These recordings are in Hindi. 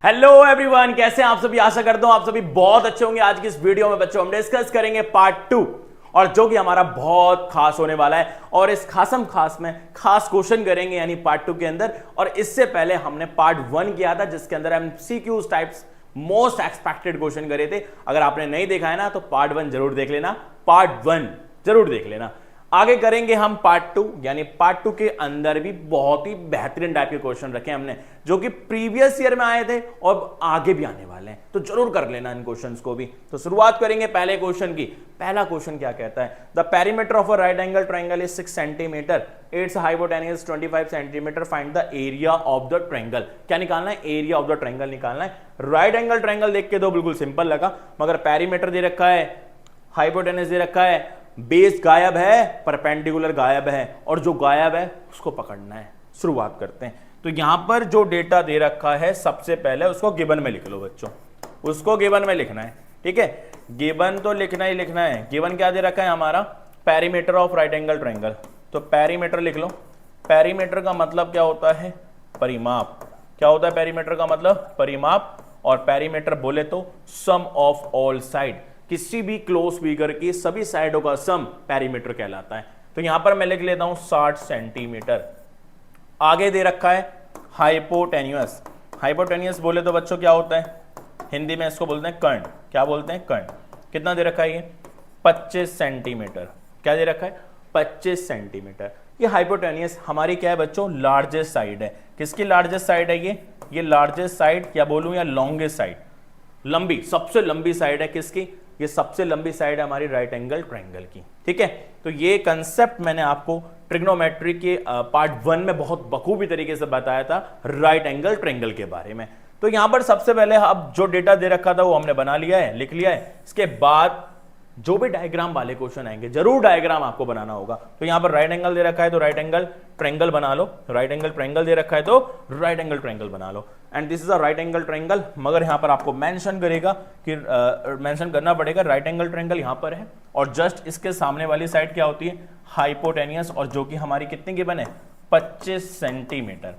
हेलो एवरीवन, कैसे हैं आप सभी। आशा करता हूं आप सभी बहुत अच्छे होंगे। आज की इस वीडियो में बच्चों हम डिस्कस करेंगे पार्ट 2, और जो कि हमारा बहुत खास होने वाला है। और इस खासम खास में खास क्वेश्चन करेंगे यानी पार्ट 2 के अंदर। और इससे पहले हमने पार्ट 1 किया था जिसके अंदर MCQs types most expected question करे थे। अगर आपने नहीं देखा है ना तो पार्ट 1 जरूर देख लेना, पार्ट 1 जरूर देख लेना। आगे करेंगे हम पार्ट 2, यानी पार्ट 2 के अंदर भी बहुत ही बेहतरीन टाइप के क्वेश्चन रखे हमने जो कि प्रीवियस ईयर में आए थे और आगे भी आने वाले हैं, तो जरूर कर लेना इन क्वेश्चंस को भी। तो शुरुआत करेंगे पहले क्वेश्चन की। पहला क्वेश्चन क्या कहता है, the perimeter of a right angle triangle is 6 centimetre, it's hypotenuse 25 centimetre, find the area of the triangle. क्या निकालना है? एरिया ऑफ द ट्रायंगल निकालना है। राइट एंगल ट्रायंगल देख के तो बिल्कुल सिंपल लगा, मगर पेरीमीटर दे रखा है, हाइपोटेन्यूज दे रखा है, बेस गायब है, परपेंडिकुलर गायब है, और जो गायब है उसको पकड़ना है। शुरुआत करते हैं। तो यहां पर जो डेटा दे रखा है सबसे पहले उसको गिवन में लिख लो बच्चों, उसको गिवन में लिखना है। ठीक है, गिवन तो लिखना ही लिखना है। गिवन क्या दे रखा है हमारा? Perimeter of right angle triangle. तो पेरीमीटर लिख लो। पेरीमीटर का मतलब क्या होता है? परिमाप। क्या होता है पेरीमीटर का मतलब? परिमाप। और पेरीमीटर बोले तो सम ऑफ ऑल साइड, किसी भी क्लोज फिगर की सभी साइडों का सम पेरीमीटर कहलाता है। तो यहां पर मैं लिख लेता हूं 60 सेंटीमीटर। आगे दे रखा है हाइपोटेन्यूअस। हाइपोटेन्यूअस बोले तो बच्चों क्या होता है? हिंदी में इसको बोलते हैं कर्ण। क्या बोलते हैं? कर्ण। कितना दे रखा है ये? 25 सेंटीमीटर। क्या दे रखा है? 25 सेंटीमीटर। ये हाइपोटेन्यूअस हमारी क्या है बच्चों? लार्जेस्ट साइड है। किसकी लार्जेस्ट साइड है ये लार्जेस्ट साइड या बोलूं या लॉन्गेस्ट साइड, लंबी, सबसे लंबी साइड है किसकी? ये सबसे लंबी साइड है हमारी राइट एंगल ट्रायंगल की। ठीक है, तो ये कंसेप्ट मैंने आपको ट्रिग्नोमेट्री के पार्ट 1 में बहुत बखूबी तरीके से बताया था राइट एंगल ट्रायंगल के बारे में। तो यहां पर सबसे पहले अब जो डेटा दे रखा था वो हमने बना लिया है, लिख लिया है। इसके बाद जो भी डायग्राम वाले क्वेश्चन आएंगे जरूर डायग्राम आपको बनाना होगा। तो यहां पर राइट एंगल दे रखा है तो राइट एंगल ट्रायंगल बना लो, राइट एंगल ट्रायंगल दे रखा है तो राइट एंगल ट्रायंगल बना लो। And this is a right angle triangle, मगर यहां पर आपको मेंशन करेगा कि मेंशन करना पड़ेगा राइट एंगल ट्रायंगल यहां पर है, और जस्ट इसके सामने वाली साइड क्या होती है? हाइपोटेन्यूअस, और जो कि हमारी कितने गिवन है? 25 सेंटीमीटर।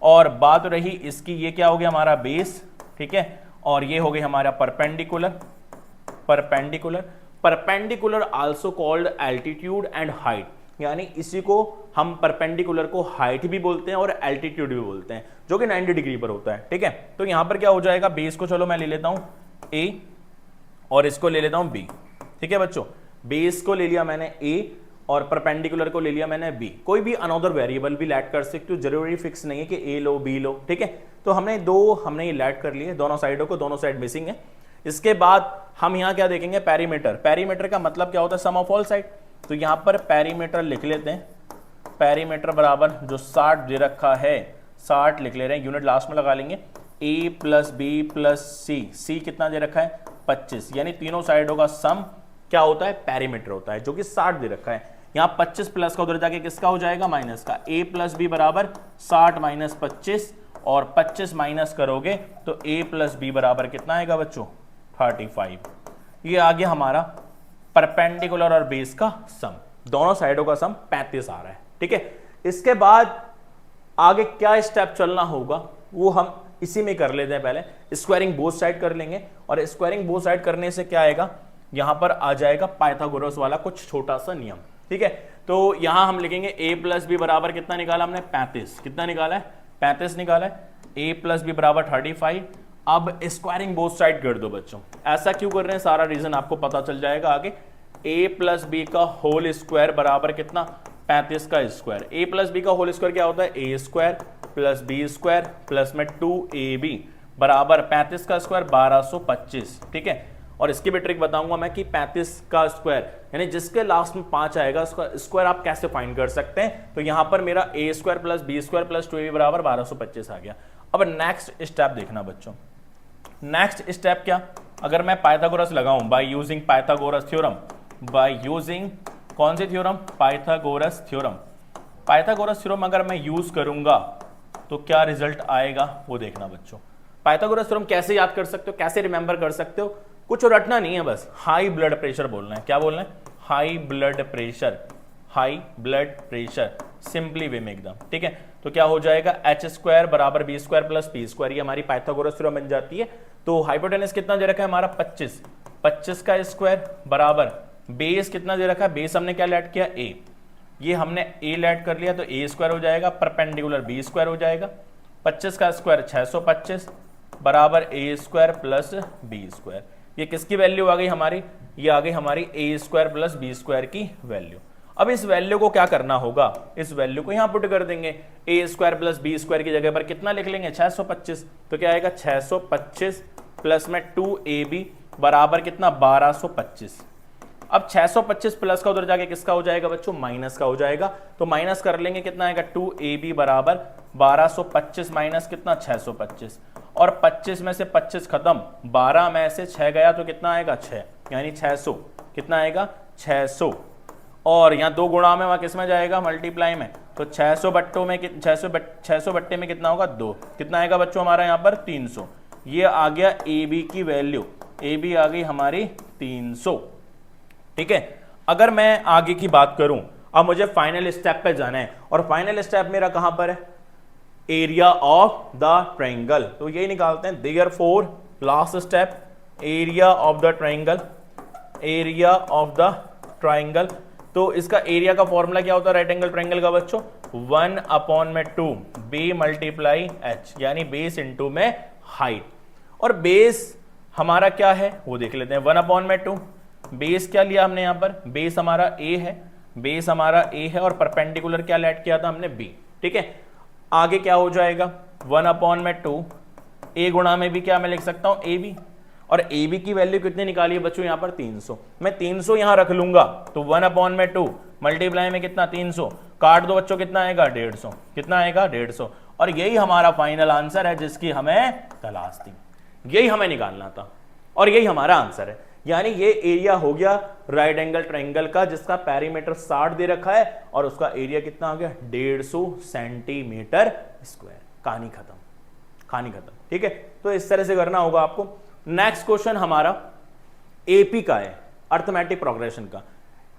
और बात रही इसकी, ये क्या हो गया हमारा? बेस। ठीक है, और ये हो गई हमारा perpendicular. Perpendicular perpendicular also called altitude and height, यानी इसी को हम परपेंडिकुलर को हाइट भी बोलते हैं और एल्टीट्यूड भी बोलते हैं, जो कि 90 डिग्री पर होता है। ठीक है, तो यहां पर क्या हो जाएगा? बेस को चलो मैं ले लेता हूं A और इसको ले लेता हूं B। ठीक है बच्चों, बेस को ले लिया मैंने A और परपेंडिकुलर को ले लिया मैंने B। कोई भी अनदर वेरिएबल भी लैट कर सकते हो, जरूरी फिक्स नहीं है कि A लो B लो। ठीक है, तो हमने ये लैट कर लिए दोनों साइडों को, दोनों साइड मिसिंग है। इसके बाद हम यहां क्या देखेंगे? पेरीमीटर। पेरीमीटर का मतलब क्या होता है? Sum of all side. तो यहां पर पेरीमीटर लिख लेते हैं। पेरीमीटर बराबर जो 60 दे रखा है, 60 लिख ले रहे हैं, यूनिट लास्ट में लगा लेंगे। A plus B plus C कितना दे रखा है? 25, यानी तीनों साइडों का सम क्या होता है? पेरीमीटर होता है, जो कि 60 दे रखा है। यहां 25 प्लस का उधर जाके किसका हो जाएगा? माइनस का। A प्लस B बराबर 60 माइनस 25, और 25 माइनस करोगे तो A प्लस B बराबर कितना आएगा बच्चों? 35। ये आ गया हमारा परपेंडिकुलर और बेस का सम, दोनों साइडों का सम 35 आ रहा है। ठीक है, इसके बाद आगे क्या स्टेप चलना होगा वो हम इसी में कर लेते हैं। पहले स्क्वायरिंग बोथ साइड कर लेंगे, और स्क्वायरिंग बोथ साइड करने से क्या आएगा? यहां पर आ जाएगा पाइथागोरस वाला कुछ छोटा सा नियम। ठीक है, तो यहां हम लिखेंगे A प्लस बी बराबर कितना निकाला हमने? 35। कितना निकाला है? 35 निकाला है। A प्लस बी बराबर 35। अब स्क्वायरिंग बोथ साइड कर दो बच्चों। ऐसा क्यों कर रहे हैं सारा रीजन आपको पता चल जाएगा आगे। A प्लस बी का होल स्क्वायर बराबर कितना? 35 का स्क्वायर। A प्लस बी का होल स्क्वायर क्या होता है? A square plus B square plus में 2AB बराबर 35 का स्क्वायर 1225। ठीक है, और इसकी भी ट्रिक बताऊंगा मैं कि 35 का स्क्वायर यानी जिसके लास्ट में 5 आएगा उसका स्क्वायर आप कैसे फाइंड कर सकते हैं। तो यहां पर मेरा A square plus B square plus 2AB बराबर 1225 आ गया। अब नेक्स्ट स्टेप देखना बच्चों। नेक्स्ट स्टेप क्या? अगर मैं पाइथागोरस लगाऊं by using Pythagoras theorem, by using कौन सी theorem? Pythagoras theorem. Pythagoras theorem अगर मैं यूज करूंगा तो क्या रिजल्ट आएगा वो देखना बच्चों। पाइथागोरस थ्योरम कैसे याद कर सकते हो, कैसे रिमेंबर कर सकते हो? कुछ रटना नहीं है, बस हाई ब्लड प्रेशर बोलना है। क्या बोलना है? High blood pressure. High blood pressure simply way में एकदम, ठीक है। तो क्या हो जाएगा, एच स्क्वायर बराबर B square plus P square, ये हमारी पाइथागोरस थ्योरम बन जाती है। तो हाइपोटेनस कितना दे रखा है हमारा 25, 25 का स्क्वायर बराबर बेस कितना दे रखा है, बेस हमने क्या ऐड किया a, ये हमने a ऐड कर लिया तो a स्क्वायर हो जाएगा, परपेंडिकुलर b स्क्वायर हो जाएगा। 25 का स्क्वायर 625 बराबर a square plus b square. ये किसकी वैल्यू आ गई हमारी, ये आ गई हमारी a square plus b square की वैल्यू। अब इस वैल्यू को क्या करना होगा, इस वैल्यू को यहां पुट कर देंगे, a square plus b square की जगह पर कितना लिख लेंगे 625, तो क्या आएगा 625 प्लस में 2ab बराबर कितना 1225। अब 625 प्लस का उधर जाके किसका हो जाएगा बच्चों, माइनस का हो जाएगा। तो माइनस कर लेंगे, कितना आएगा 2ab बराबर 1225 माइनस कितना 625, और 25 में से 25 खत्म, 12 में से 6 गया तो कितना आएगा 6, यानी 600, कितना आएगा 600। और यहाँ 2 गुणा में, वहां किस में जाएगा मल्टीप्लाई में, तो 600 बट्टों में 600 बट्टे में कितना होगा 2, कितना आएगा बच्चों हमारा यहाँ पर 300। ये आ गया ab की वैल्यू, ab आ गई हमारी 300, ठीक है। अगर मैं आगे की बात करूं, अब मुझे फाइनल स्टेप पे जाना है, और फाइनल स्टेप मेरा कहां पर है, एरिया ऑफ द ट्रायंगल। तो यही निकालते हैं, therefore last step area of the triangle, area of the triangle. तो इसका एरिया का फॉर्मूला क्या होता है राइट एंगल ट्रायंगल का बच्चों, 1/2 बी मल्टीप्लाई एच, यानी बेस इंटू में हाइट। और बेस हमारा क्या है वो देख लेते हैं, 1/2 बेस क्या लिया हमने यहाँ पर, बेस हमारा a है, बेस हमारा a है, और परपेंडिकुलर क्या ऐड किया था हमने b, ठीक है। आगे क्या हो जाएगा 1/2 a गुणा में भी क्या मैं लिख सकता हूं ab, और ab की वैल्यू कितनी निकाली है बच्चों यहाँ पर 300, मैं 300 यहाँ रख लूंगा, तो 1/2 मल्टीप्लाई में कितना 300, काट दो बच्चों कितना आएगा 150, कितना आएगा 150। और यही हमारा फाइनल आंसर है जिसकी हमें तलाश थी, यही हमें निकालना था, और यही हमारा आंसर है। यानी ये एरिया हो गया राइट एंगल ट्रायंगल का, जिसका पेरीमीटर 60 दे रखा है, और उसका एरिया कितना आ गया 150 सेंटीमीटर स्क्वायर। कहानी खत्म, कहानी खत्म, ठीक है। तो इस तरह से करना होगा आपको। नेक्स्ट क्वेश्चन हमारा एपी का है, अर्थमेटिक प्रोग्रेशन का।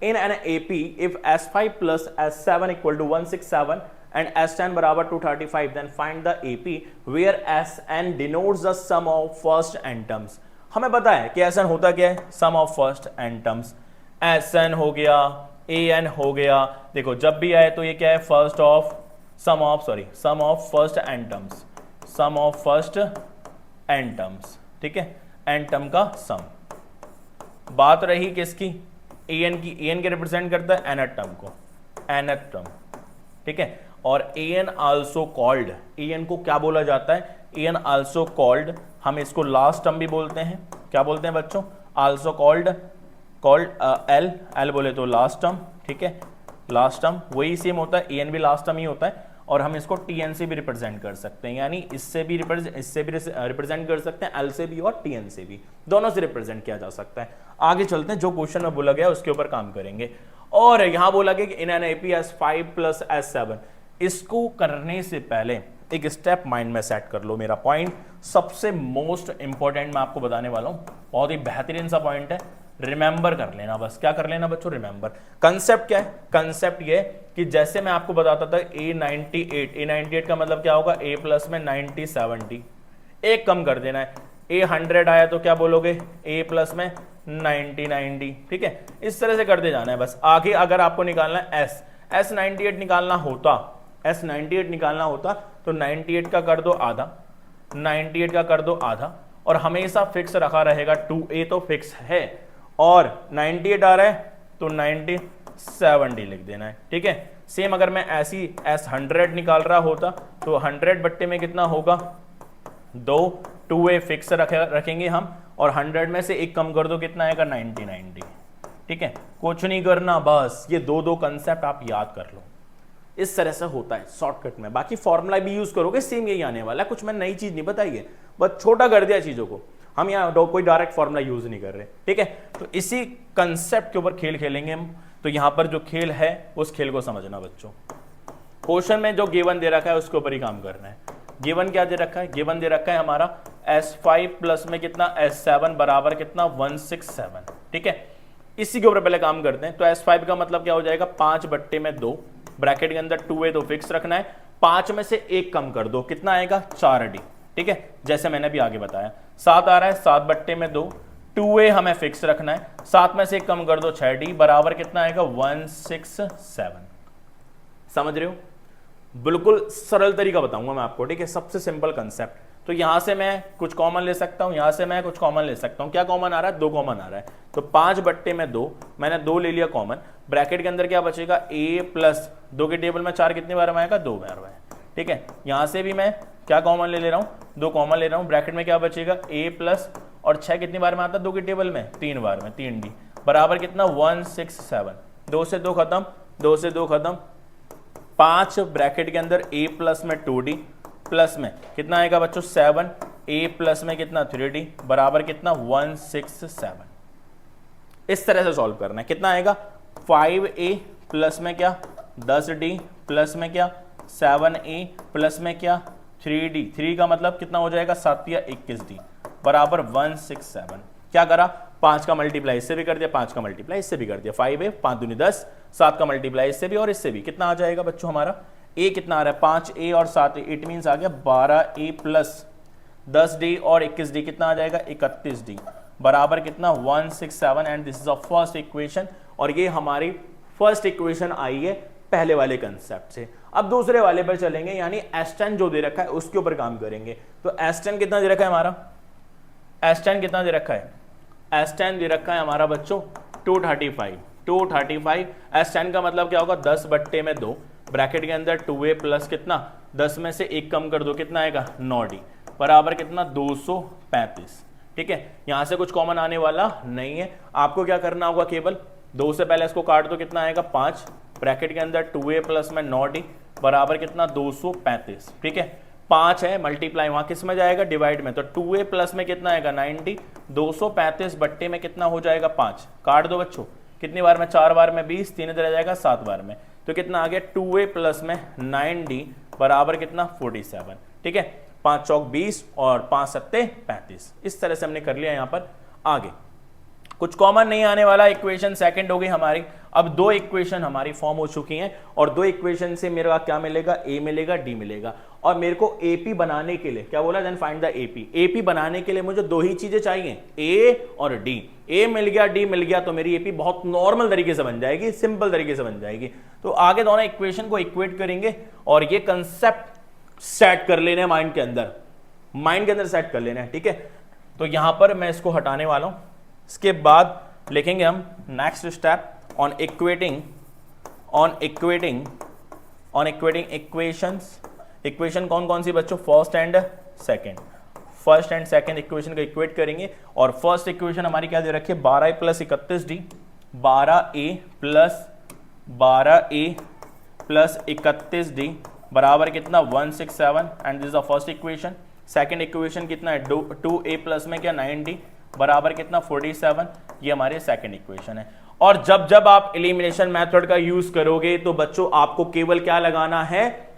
In an AP if S5 plus S7 equal to 167 and S10 बराबर 235, then find the AP where Sn denotes the sum of first n terms। हमें पता है कि Sn होता क्या है, sum of first n terms. Sn हो गया, An हो गया, देखो जब भी आए तो ये क्या है first of sum of first n terms, sum of first n terms, ठीक है, n टर्म का सम। बात रही किसकी, An की, An के रिप्रेजेंट करता है nth टर्म को, nth टर्म, ठीक है। और An आल्सो कॉल्ड, An को क्या बोला जाता है, An आल्सो कॉल्ड, हम इसको लास्ट टर्म भी बोलते हैं, क्या बोलते हैं बच्चों, आल्सो कॉल्ड एल बोले तो लास्ट टर्म, ठीक है, लास्ट टर्म वही सेम होता है, An भी लास्ट टर्म ही होता है। और हम इसको Tn से भी रिप्रेजेंट कर सकते हैं, यानी इससे भी रिप्रेजेंट कर सकते हैं, L से भी और Tn से भी, दोनों से रिप्रेजेंट किया जा सकता है। आगे चलते हैं, जो क्वेश्चन में बोला गया उसके ऊपर काम करेंगे। और यहां बोला गया कि इन an AP S5 plus S7, इसको करने से पहले एक स्टेप माइंड में सेट कर लो। मेरा पॉइंट सबसे मोस्ट इंपॉर्टेंट मैं आपको बताने वाला हूं, बहुत ही बेहतरीन सा पॉइंट है, रिमेंबर कर लेना बस। क्या कर लेना बच्चों, रिमेंबर। कंसेप्ट क्या है, कंसेप्ट ये कि जैसे मैं आपको बताता था A98 का मतलब क्या होगा, A प्लस में 90 70, एक कम कर देना है, A100 आया तो क्या बोलोगे, A प्लस में 90 90, ठीक है, इस तरह से करते जाना है बस। आगे अगर आपको निकालना है S98 निकालना होता, S98 निकालना होता तो 98 का कर दो आधा, 98 का कर दो आधा, और हमेशा फिक्स रखा रहेगा 2A तो फिक्स है, और 98 आ रहा है तो 90 70 लिख देना है, ठीक है। सेम अगर मैं ऐसी S100 निकाल रहा होता तो 100 बट्टे में कितना होगा 2, 2A फिक्स रखेंगे हम, और 100 में से एक कम कर दो कितना आएगा 90 90, ठीक है। कुछ नहीं करना, बस ये दो कंसेप्ट आप याद कर लो। इस तरह से होता है शॉर्टकट में, बाकी फॉर्मूला भी यूज करोगे सेम यही आने वाला है, कुछ मैं नई चीज नहीं बताई है, बस छोटा कर दिया चीजों को। हम यहाँ कोई डायरेक्ट फॉर्मूला यूज नहीं कर रहे, ठीक है। तो इसी कंसेप्ट के ऊपर खेल खेलेंगे हम। तो यहाँ पर जो खेल है उस खेल को समझना बच्चों। क्वेश्चन में जो गिवन दे रखा है उसके ऊपर ही काम करना है। गिवन क्या दे रखा है, गिवन दे रखा है हमारा S5 प्लस में कितना S7 बराबर कितना 167, ठीक है। इसी के ऊपर पहले काम करते हैं। तो S5 का मतलब क्या हो जाएगा 5 बट्टे में 2, ब्रैकेट के अंदर 2a तो फिक्स रखना है, 5 में से 1 कम कर दो, कितना आएगा 4d, ठीक है, जैसे मैंने भी आगे बताया। 7 आ रहा है, 7 बट्टे में 2, 2a हमें फिक्स रखना है, 7 में से 1 कम कर दो 6d, बराबर कितना आएगा 167। समझ रहे हो? बिल्कुल सरल तरीका बताऊंगा मैं आपको, ठीक है, सबसे सिंपल कंसेप्ट। तो यहां से मैं कुछ कॉमन ले सकता हूं, यहां से मैं कुछ कॉमन ले सकता हूं। क्या कॉमन आ रहा है? 2 कॉमन आ रहा है, तो 5 बट्टे में 2, मैंने 2 ले लिया कॉमन। ब्रैकेट के अंदर क्या बचेगा, a प्लस 2 के टेबल में 4 कितनी बार में आएगा, 2 बार में, ठीक है। यहां से भी मैं क्या कॉमन ले रहा हूं, 2 कॉमन ले रहा हूं। ब्रैकेट में क्या बचेगा, a प्लस और 6 कितनी बार में आता है 2 के टेबल में, 3 बार में, 3d, बराबर कितना 167। 2 से 2 खत्म, 2 से 2 खत्म, 5 ब्रैकेट के अंदर a प्लस में 2d प्लस में कितना आएगा बच्चों 7, a प्लस में कितना 3d, बराबर कितना 167। इस तरह से सॉल्व करना है। कितना आएगा 5a प्लस में क्या 10d प्लस में क्या 7a प्लस में क्या 3d, 3 का मतलब कितना हो जाएगा 7 या 21d, बराबर 167। क्या करा, 5 का मल्टीप्लाई इससे भी कर दिया, 5 का मल्टीप्लाई इससे भी कर दिया, 5a 5 दूनी 10, 7 का मल्टीप्लाई इससे भी और इससे भी, कितना आ जाएगा बच्चों हमारा, a कितना आ रहा है 5a और 7a, इट मीन्स आ गया 12a प्लस 10d और 21d, कितना आ जाएगा 31d, बराबर कितना 167। And this is a first equation, और ये हमारी फर्स्ट इक्वेशन आई है पहले वाले कंसेप्ट से। अब दूसरे वाले पर चलेंगे, यानी S10 जो दे रखा है उसके ऊपर काम करेंगे। तो S10 कितना दे रखा है हमारा, S10 कितना दे रखा है, S10 दे रखा है हमारा बच्चों 235। S10 का मतलब क्या होगा, 10 बट्टे में 2, ब्रैकेट के अंदर 2a प्लस कितना 10 में से 1 कम कर दो, कितना आएगा 9d, बराबर कितना 235, ठीक है। यहां से कुछ कॉमन आने वाला नहीं है, आपको क्या करना होगा, केवल 2 से पहले इसको काट दो, कितना आएगा 5, ब्रैकेट के अंदर 2a प्लस में 9d, बराबर कितना 235, ठीक है। 5 है, मल्टीप्लाई वहां किस में जाएगा, डिवाइड में, तो 2a प्लस में कितना आएगा 90, 235 बट्टे में कितना हो जाएगा 5, काट दो बच्चों, कितनी बार में 4 बार में 20, 3 इधर आ जाएगा 7 बार में, तो कितना आ गया 2a प्लस में 9d, बराबर कितना 47, ठीक है। 5 चौक 20 और 5 सत्ते 35। इस तरह से हमने कर लिया। यहाँ पर आगे कुछ कॉमन नहीं आने वाला, इक्वेशन सेकंड हो गई हमारी। अब 2 इक्वेशन हमारी फॉर्म हो चुकी हैं, और 2 इक्वेशन से मेरे क्या मिलेगा, a मिलेगा, d मिलेगा। और मेरे को AP बनाने के लिए क्या बोला, then find the AP। AP बनाने के लिए मुझे 2 ही चीजें चाहिए, a और d। a मिल गया, d मिल गया, तो मेरी AP बहुत नॉर्मल तरीके से बन जाएगी, सिंपल तरीके से बन जाएगी। तो आगे दोनों इक्वेशन को इक्वेट करेंगे और ये कंसेप्ट सेट कर लेने माइंड के अंदर सेट कर लेना है, ठीक है। तो यहां पर मैं इसको हटाने वाला हूं, इसके बाद लिखेंगे हम next step on equating equations. Equation कौन कौन सी बच्चों, फर्स्ट एंड सेकंड इक्वेशन को इक्वेट करेंगे। और फर्स्ट इक्वेशन हमारी क्या दे रखी है, 12a plus 31d, 12a plus 31d, बराबर कितना 167, and this is the first equation. Second equation कितना है, 2a प्लस में क्या 9d, बराबर कितना 47, ये हमारे सेकंड इक्वेशन है। और जब जब आप एलिमिनेशन मेथड का यूज करोगे तो बच्चों आपको केवल क्या लगाना है,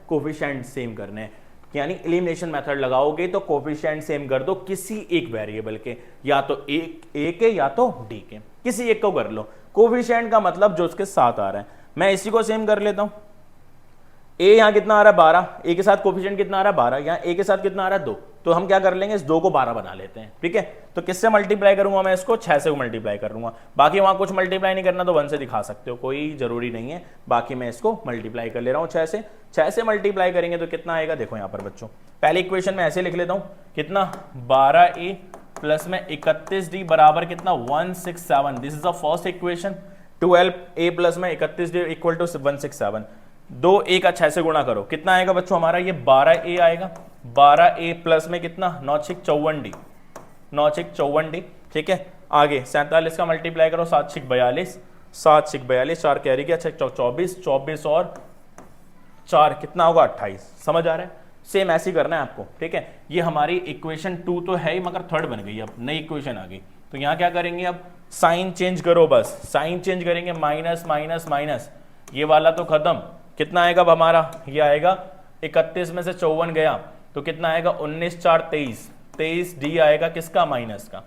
कोफिशिएंट सेम करने हैं। यानी एलिमिनेशन मेथड लगाओगे तो कोफिशिएंट सेम कर दो किसी एक वेरिएबल के, या तो a के या तो d के, किसी एक को कर लो। कोफिशिएंट का मतलब जो उसके साथ आ रहा है, मैं इसी को सेम कर लेता हूं। a यहां कितना आ रहा है 12, a के साथ कोफिशिएंट कितना आ रहा है 12, यहां a के साथ कितना आ रहा है 2, तो हम क्या कर लेंगे, इस 2 को 12 बना लेते हैं, ठीक है। तो किससे मल्टीप्लाई करूंगा मैं इसको, 6 से मल्टीप्लाई करूंगा। बाकी वहां कुछ मल्टीप्लाई नहीं करना तो 1 से दिखा सकते हो, कोई जरूरी नहीं है। बाकी मैं इसको मल्टीप्लाई कर ले रहा हूं 6 से मल्टीप्लाई करेंगे तो कितना आएगा, देखो यहां पर बच्चों पहली इक्वेशन में ऐसे लिख लेता हूं, कितना 12a प्लस में 31d, बराबर कितना 167, this is the first equation. 12a plus में 31d इक्वल टू 167, 2a का 6 से गुणा करो, कितना आएगा बच्चों हमारा, ये 12a आएगा। 12a प्लस में कितना 9 6 54d, ठीक है। आगे 47 का मल्टीप्लाई करो, 7 6 42, 4 कैरी किया, 6 24 और 4 कितना होगा 28। समझ आ रहा है, सेम ऐसे करना है आपको, ठीक है। ये हमारी इक्वेशन 2 तो है ही, मगर थर्ड बन गई, अब नई इक्वेशन आ गई। तो यहाँ क्या करेंगे, अब साइन चेंज करो, बस साइन चेंज करेंगे, माइनस माइनस माइनस, ये वाला तो खत्म, कितना आएगा अब हमारा, ये आएगा 31 में से 54 गया तो कितना आएगा 19 4 23d आएगा, किसका, माइनस का,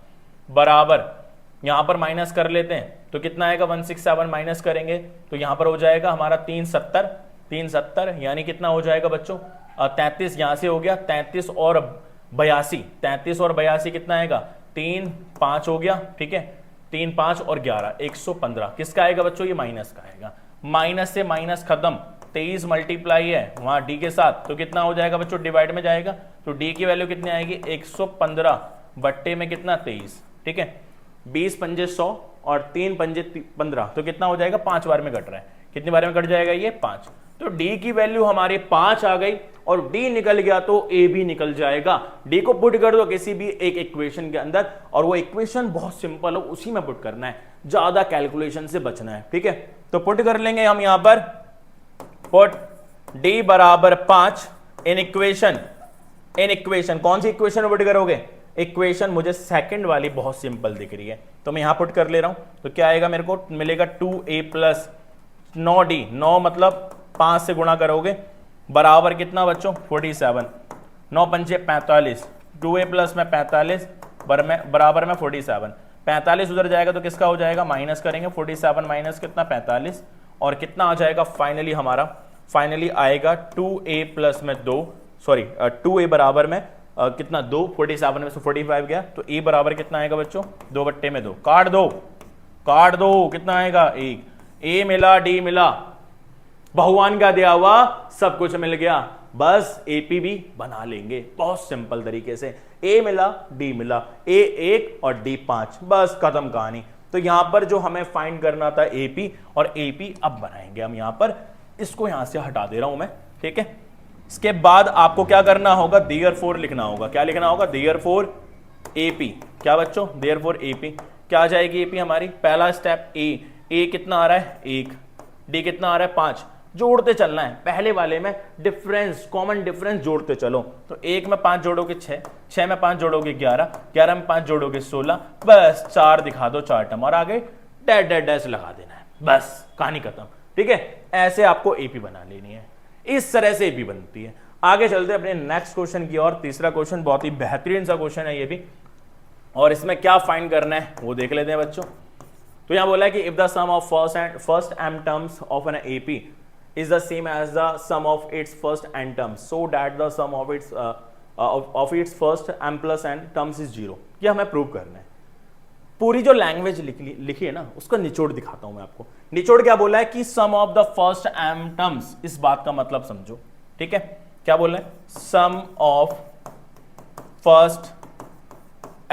बराबर यहां पर माइनस कर लेते हैं, तो कितना आएगा 167 माइनस करेंगे तो यहां पर हो जाएगा हमारा 370 यानी कितना हो जाएगा बच्चों 33, यहां से हो गया 33 और 82 कितना आएगा 3 5 हो गया, ठीक है 3 5 और 11 115 किसका आएगा बच्चों ये माइनस का आएगा, माइनस से माइनस खत्म, 23 मल्टीप्लाई है वहां डी के साथ तो कितना हो जाएगा बच्चों डिवाइड में जाएगा तो डी की वैल्यू कितनी आएगी 115 बट्टे में कितना 23, ठीक है 20 पंजे 100 और 3 पंजे 15 तो कितना हो जाएगा 5 बार में कट रहा है, कितनी बार में कट जाएगा ये 5, तो डी की वैल्यू हमारी 5 आ गई और डी निकल गया तो ए भी निकल जाएगा। डी को पुट कर दो किसी भी एक इक्वेशन के अंदर और वो इक्वेशन बहुत सिंपल हो उसी में पुट करना है, ज्यादा कैलकुलेशन से बचना है, ठीक है तो पुट कर लेंगे हम यहां पर पुट डी बराबर 5 इन इक्वेशन कौन सी इक्वेशन पुट करोगे, इक्वेशन मुझे सेकंड वाली बहुत सिंपल दिख रही है तो मैं यहां पुट कर ले रहा हूं तो क्या आएगा मेरे को मिलेगा 2a प्लस 9d, 9 मतलब 5 से गुणा करोगे बराबर कितना बच्चों 47, 9 पंचे 45, 2a प्लस में 45 बराबर में 47, 45 उधर जाएगा तो किसका हो जाएगा माइनस करेंगे 47 माइनस कितना 45 और कितना आ जाएगा फाइनली आएगा 2a प्लस में 2a बराबर में कितना 2, 47 में से 45 गया तो a बराबर कितना आएगा बच्चों 2 बट्टे में 2, काट दो कितना आएगा 1, a मिला d मिला, भगवान का दिया हुआ सब कुछ मिल गया, बस एपी भी बना लेंगे बहुत सिंपल तरीके से, ए मिला डी मिला, ए 1 और डी 5 बस खत्म कहानी। तो यहां पर जो हमें फाइंड करना था एपी और एपी अब बनाएंगे हम, यहां पर इसको यहां से हटा दे रहा हूं मैं, ठीक है इसके बाद आपको क्या करना होगा देयरफॉर लिखना होगा, क्या लिखना होगा देयरफॉर एपी, क्या बच्चों देयरफॉर एपी क्या आ जाएगी एपी हमारी, पहला स्टेप ए कितना आ रहा है 1, डी कितना आ रहा है 5, जोड़ते चलना है, पहले वाले में डिफरेंस कॉमन डिफरेंस जोड़ते चलो तो 1 में 5 जोड़ोगे 6, 6 में 5 जोड़ोगे 11, 11 में 5 जोड़ोगे 16, बस 4 दिखा दो 4 टर्म और आगे डैश लगा देना है, बस कहानी खत्म, ठीक है ऐसे आपको एपी बना लेनी है, इस तरह से एपी बनती है। आगे चलते अपने नेक्स्ट क्वेश्चन की ओर, तीसरा क्वेश्चन बहुत ही बेहतरीन सा क्वेश्चन है ये भी और इसमें क्या फाइंड करना है वो देख लेते हैं बच्चों। तो यहां बोला है कि if the sum of first m terms of an AP is the same as the sum of its first n terms so that the sum of its first m plus n terms is 0, ये हमें प्रूव करना है। पूरी जो लैंग्वेज लिखी है ना उसका निचोड़ दिखाता हूं मैं आपको, निचोड़ क्या बोला है कि sum of the first m terms, इस बात का मतलब समझो, ठीक है क्या बोला है sum of first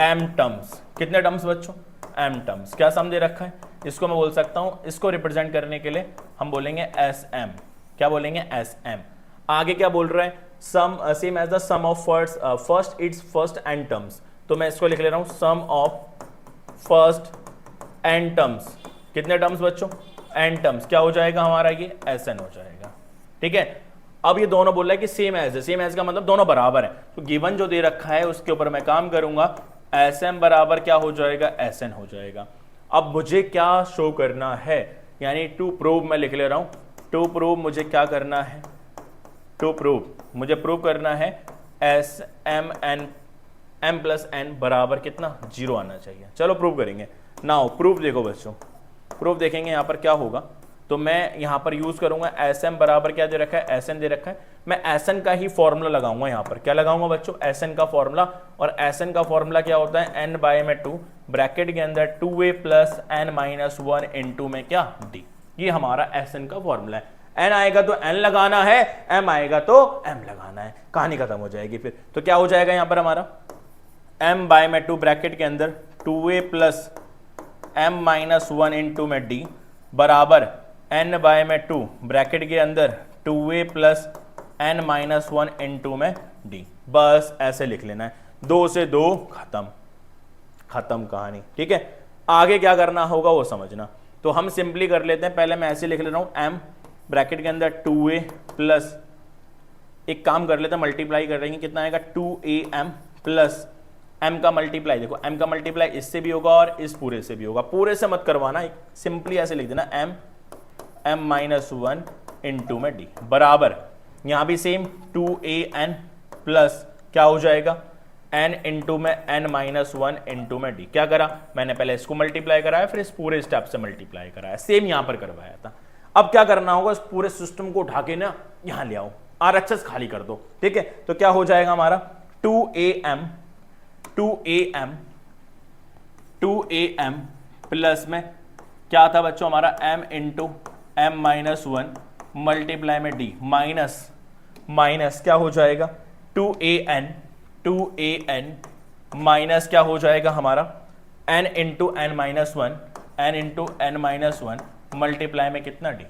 m terms, कितने टर्म्स बच्चों m टर्म्स, क्या सम दे रखा है इसको मैं बोल सकता हूं, इसको रिप्रेजेंट करने के लिए हम बोलेंगे sm, क्या बोलेंगे sm, आगे क्या बोल रहे हैं sum same as the sum of first it's first n terms, तो मैं इसको लिख ले रहा हूं sum of first n terms, कितने टर्म्स बच्चों n टर्म्स, क्या हो जाएगा हमारा ये sn हो जाएगा, ठीक है। अब ये दोनों बोल रहा है कि सेम एज का मतलब दोनों बराबर है, तो गिवन जो दे रखा है उसके ऊपर मैं काम करूंगा, sm बराबर क्या हो जाएगा sn हो जाएगा। अब मुझे क्या शो करना है, यानी टू प्रूव मैं लिख ले रहा हूं, टू प्रूव मुझे क्या करना है, टू प्रूव मुझे प्रूव करना है S M N m plus n बराबर कितना 0 आना चाहिए। चलो प्रूव करेंगे, नाउ प्रूफ देखो बच्चों, प्रूफ देखेंगे यहां पर क्या होगा, तो मैं यहां पर यूज करूंगा sm बराबर क्या दे रखा है sn दे रखा है, मैं sn का ही फॉर्मूला लगाऊंगा, यहां पर क्या लगाऊंगा बच्चों sn का फॉर्मूला, और sn का फॉर्मूला क्या होता है n बाय में 2 ब्रैकेट के अंदर 2a plus n minus 1 into में क्या d, ये हमारा sn का फॉर्मूला है। n आएगा तो n लगाना है, m आएगा तो m लगाना है, कहानी खत्म हो जाएगी फिर। तो क्या हो जाएगा यहां पर हमारा m बाय में 2 ब्रैकेट के अंदर 2a plus m minus 1 into में d बराबर n बाय में 2 ब्रैकेट के अंदर 2a plus n minus 1 into में d, बस ऐसे लिख लेना है, 2 से 2 खत्म कहानी, ठीक है। आगे क्या करना होगा वो समझना, तो हम सिंपली कर लेते हैं, पहले मैं ऐसे लिख ले रहा हूं m ब्रैकेट के अंदर 2a प्लस, एक काम कर लेते हैं मल्टीप्लाई कर रहे हैं, कितना आएगा 2am प्लस m का मल्टीप्लाई, देखो m का मल्टीप्लाई इससे भी होगा और इस पूरे से भी होगा, पूरे से मत करवाना, सिंपली ऐसे लिख देना m माइनस 1 इंटू में d बराबर, यहां भी सेम 2an प्लस क्या हो जाएगा n इंटू में n माइनस 1 इंटू में d। क्या करा मैंने, पहले इसको मल्टीप्लाई कराया, फिर इस पूरे स्टेप से मल्टीप्लाई कराया, सेम यहां पर करवाया था। अब क्या करना होगा, इस पूरे सिस्टम को उठा के ना यहां ले आओ, RHS खाली कर दो, ठीक है। तो क्या हो जाएगा हमारा 2am प्लस में क्या था बच्चों हमारा m into m minus 1 multiply में d माइनस क्या हो जाएगा 2an माइनस क्या हो जाएगा हमारा n into n minus 1 multiply में कितना d।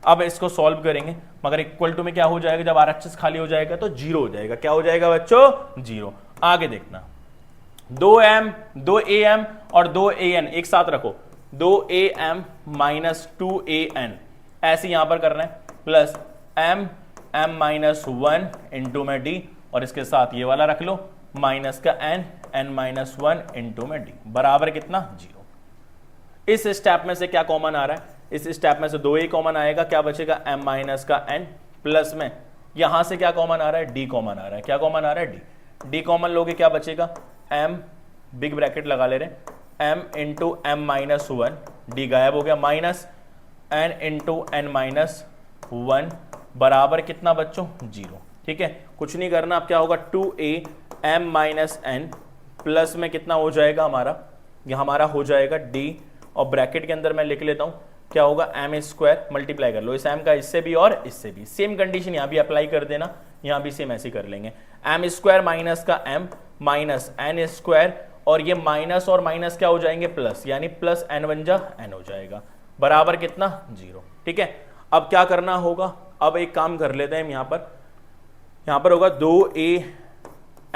अब इसको सॉल्व करेंगे, मगर इक्वल टू में क्या हो जाएगा, जब RHS खाली हो जाएगा तो 0 हो जाएगा। क्या हो जाएगा बच्चों 0। आगे देखना 2am और 2an एक साथ रखो, 2am माइनस 2an ऐसे यहां पर कर रहे हैं, प्लस m माइनस 1 इंटू में d, और इसके साथ ये वाला रख लो माइनस का n माइनस 1 इंटू में d बराबर कितना 0। इस स्टेप में से क्या कॉमन आ रहा है, इस स्टेप में से 2a कॉमन आएगा, क्या बचेगा m माइनस का n प्लस में यहां से क्या कॉमन आ रहा है d कॉमन आ रहा है। क्या कॉमन आ रहा है d कॉमन लोगे, क्या बचेगा m बिग ब्रैकेट लगा ले रहे m into m minus 1 d गायब हो गया, minus n into n minus 1 बराबर कितना बच्चों 0। ठीक है, कुछ नहीं करना। अब क्या होगा 2a m minus n plus में कितना हो जाएगा हमारा, यह हमारा हो जाएगा d, और ब्रैकेट के अंदर मैं लिख लेता हूं क्या होगा m स्क्वायर, मल्टीप्लाई कर लो इस m का इससे भी और इससे भी, सेम कंडीशन यहां भी अप्लाई कर देना, यहां भी सेम ऐसे कर लेंगे। m स्क्वायर माइनस का m माइनस n स्क्वायर, और ये माइनस और माइनस क्या हो जाएंगे प्लस, यानी प्लस n वन जा n हो जाएगा बराबर कितना 0। ठीक है, अब क्या करना होगा, अब एक काम कर लेते हैं, यहां पर होगा 2a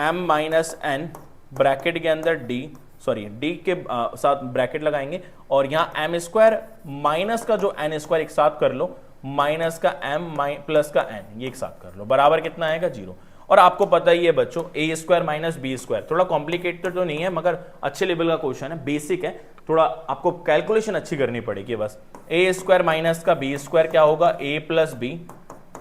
m minus n bracket के अंदर d, सॉरी d के साथ ब्रैकेट लगाएंगे, और यहां m स्क्वायर माइनस का जो n स्क्वायर एक साथ कर लो, माइनस का m प्लस का n ये एक साथ कर लो बराबर कितना आएगा 0। और आपको पता ही है बच्चों a square minus b square, थोड़ा कॉम्प्लिकेटेड तो नहीं है मगर अच्छे लेवल का क्वेश्चन है, बेसिक है, थोड़ा आपको कैलकुलेशन अच्छी करनी पड़ेगी बस। a स्क्वायर माइनस का b स्क्वायर क्या होगा a प्लस b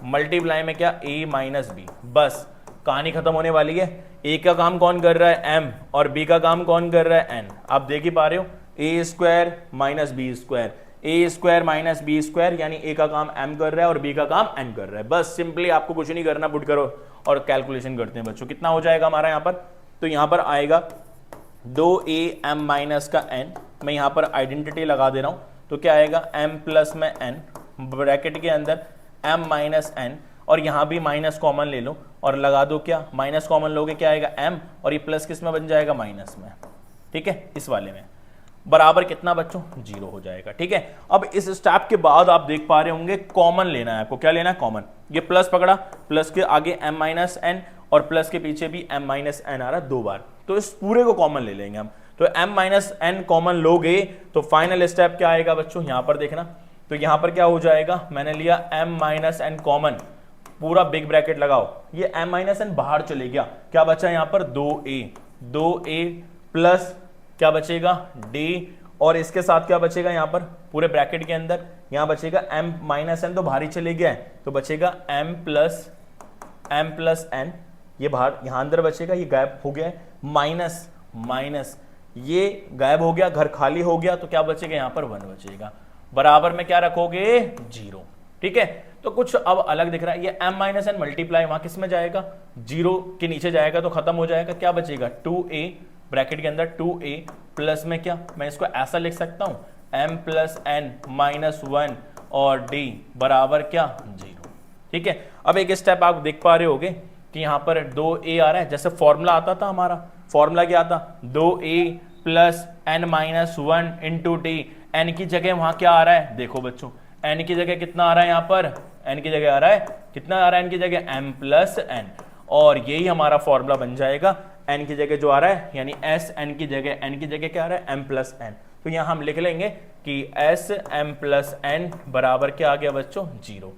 मल्टीप्लाई में क्या a माइनस b, बस कहानी खत्म होने वाली है। a का काम कौन कर रहा है m, और b का काम कौन कर रहा है n। आप देख ही पा रहे हो a square minus b square, a square minus b square, यानी a का काम m कर रहा है और b का काम n कर रहा है। बस सिंपली आपको कुछ नहीं करना, पुट करो और कैलकुलेशन करते हैं बच्चों। कितना हो जाएगा हमारा यहाँ पर, तो यहाँ पर आएगा 2a m माइनस का n, मैं यहाँ पर आइडेंटिटी लगा दे रहा हूँ, तो क्या आएगा m प्लस में n ब्रैकेट के अंदर m माइनस n, और यहाँ भी माइनस कॉमन ले लो और लगा दो, क्या माइनस कॉमन लोगे क्या आएगा m, और ये प्लस किस में बन जाएगा माइनस में। ठीक है, इस वाले में बराबर कितना बच्चों 0 हो जाएगा। ठीक है, अब इस स्टेप के बाद आप देख पा रहे होंगे कॉमन लेना है आपको। क्या लेना है कॉमन, ये प्लस पकड़ा, प्लस के आगे m माइनस n और प्लस के पीछे भी m माइनस n आ रहा है 2 बार, तो इस पूरे को कॉमन ले लेंगे हम। तो m माइनस n कॉमन लोगे तो फाइनल स्टेप क्या आएगा बच्चों, यहां पर देखना, तो यहां पर क्या हो जाएगा, मैंने लिया m माइनस n कॉमन, पूरा बिग ब्रैकेट लगाओ, ये m माइनस n बाहर चले गया, क्या बचा यहां पर 2a प्लस क्या बचेगा d, और इसके साथ क्या बचेगा यहाँ पर पूरे ब्रैकेट के अंदर, यहाँ बचेगा m माइनस n, तो बाहर ही चले गया है, तो बचेगा m प्लस n, ये बाहर यहाँ अंदर बचेगा, ये गायब हो गया है, माइनस माइनस ये गायब हो गया, घर खाली हो गया, तो क्या बचेगा यहाँ पर 1 बचेगा, बराबर में क्या रखोगे 0। ठीक है, तो कुछ अब अलग दिख रहा है, ये m माइनस n मल्टीप्लाई वहां किस में जाएगा 0 के नीचे जाएगा तो खत्म हो जाएगा, क्या बचेगा 2a ब्रैकेट के अंदर 2a प्लस में क्या, मैं इसको ऐसा लिख सकता हूं m प्लस n माइनस 1 और d बराबर क्या 0। ठीक है, अब एक स्टेप आप देख पा रहे होगे कि यहां पर 2a आ रहा है, जैसे फॉर्मूला आता था हमारा, फॉर्मूला क्या था 2a plus n minus 1 into d, n की जगह वहां क्या आ रहा है, देखो बच्चों n की जगह कितना आ रहा है, यहाँ पर n की जगह आ रहा है कितना आ रहा है, n की जगह m प्लस n, और यही हमारा फॉर्मूला बन जाएगा n की जगह जो आ रहा है, यानी s n की जगह क्या आ रहा है m प्लस n, तो यहां हम लिख लेंगे कि s m प्लस n बराबर क्या आ गया बच्चों 0,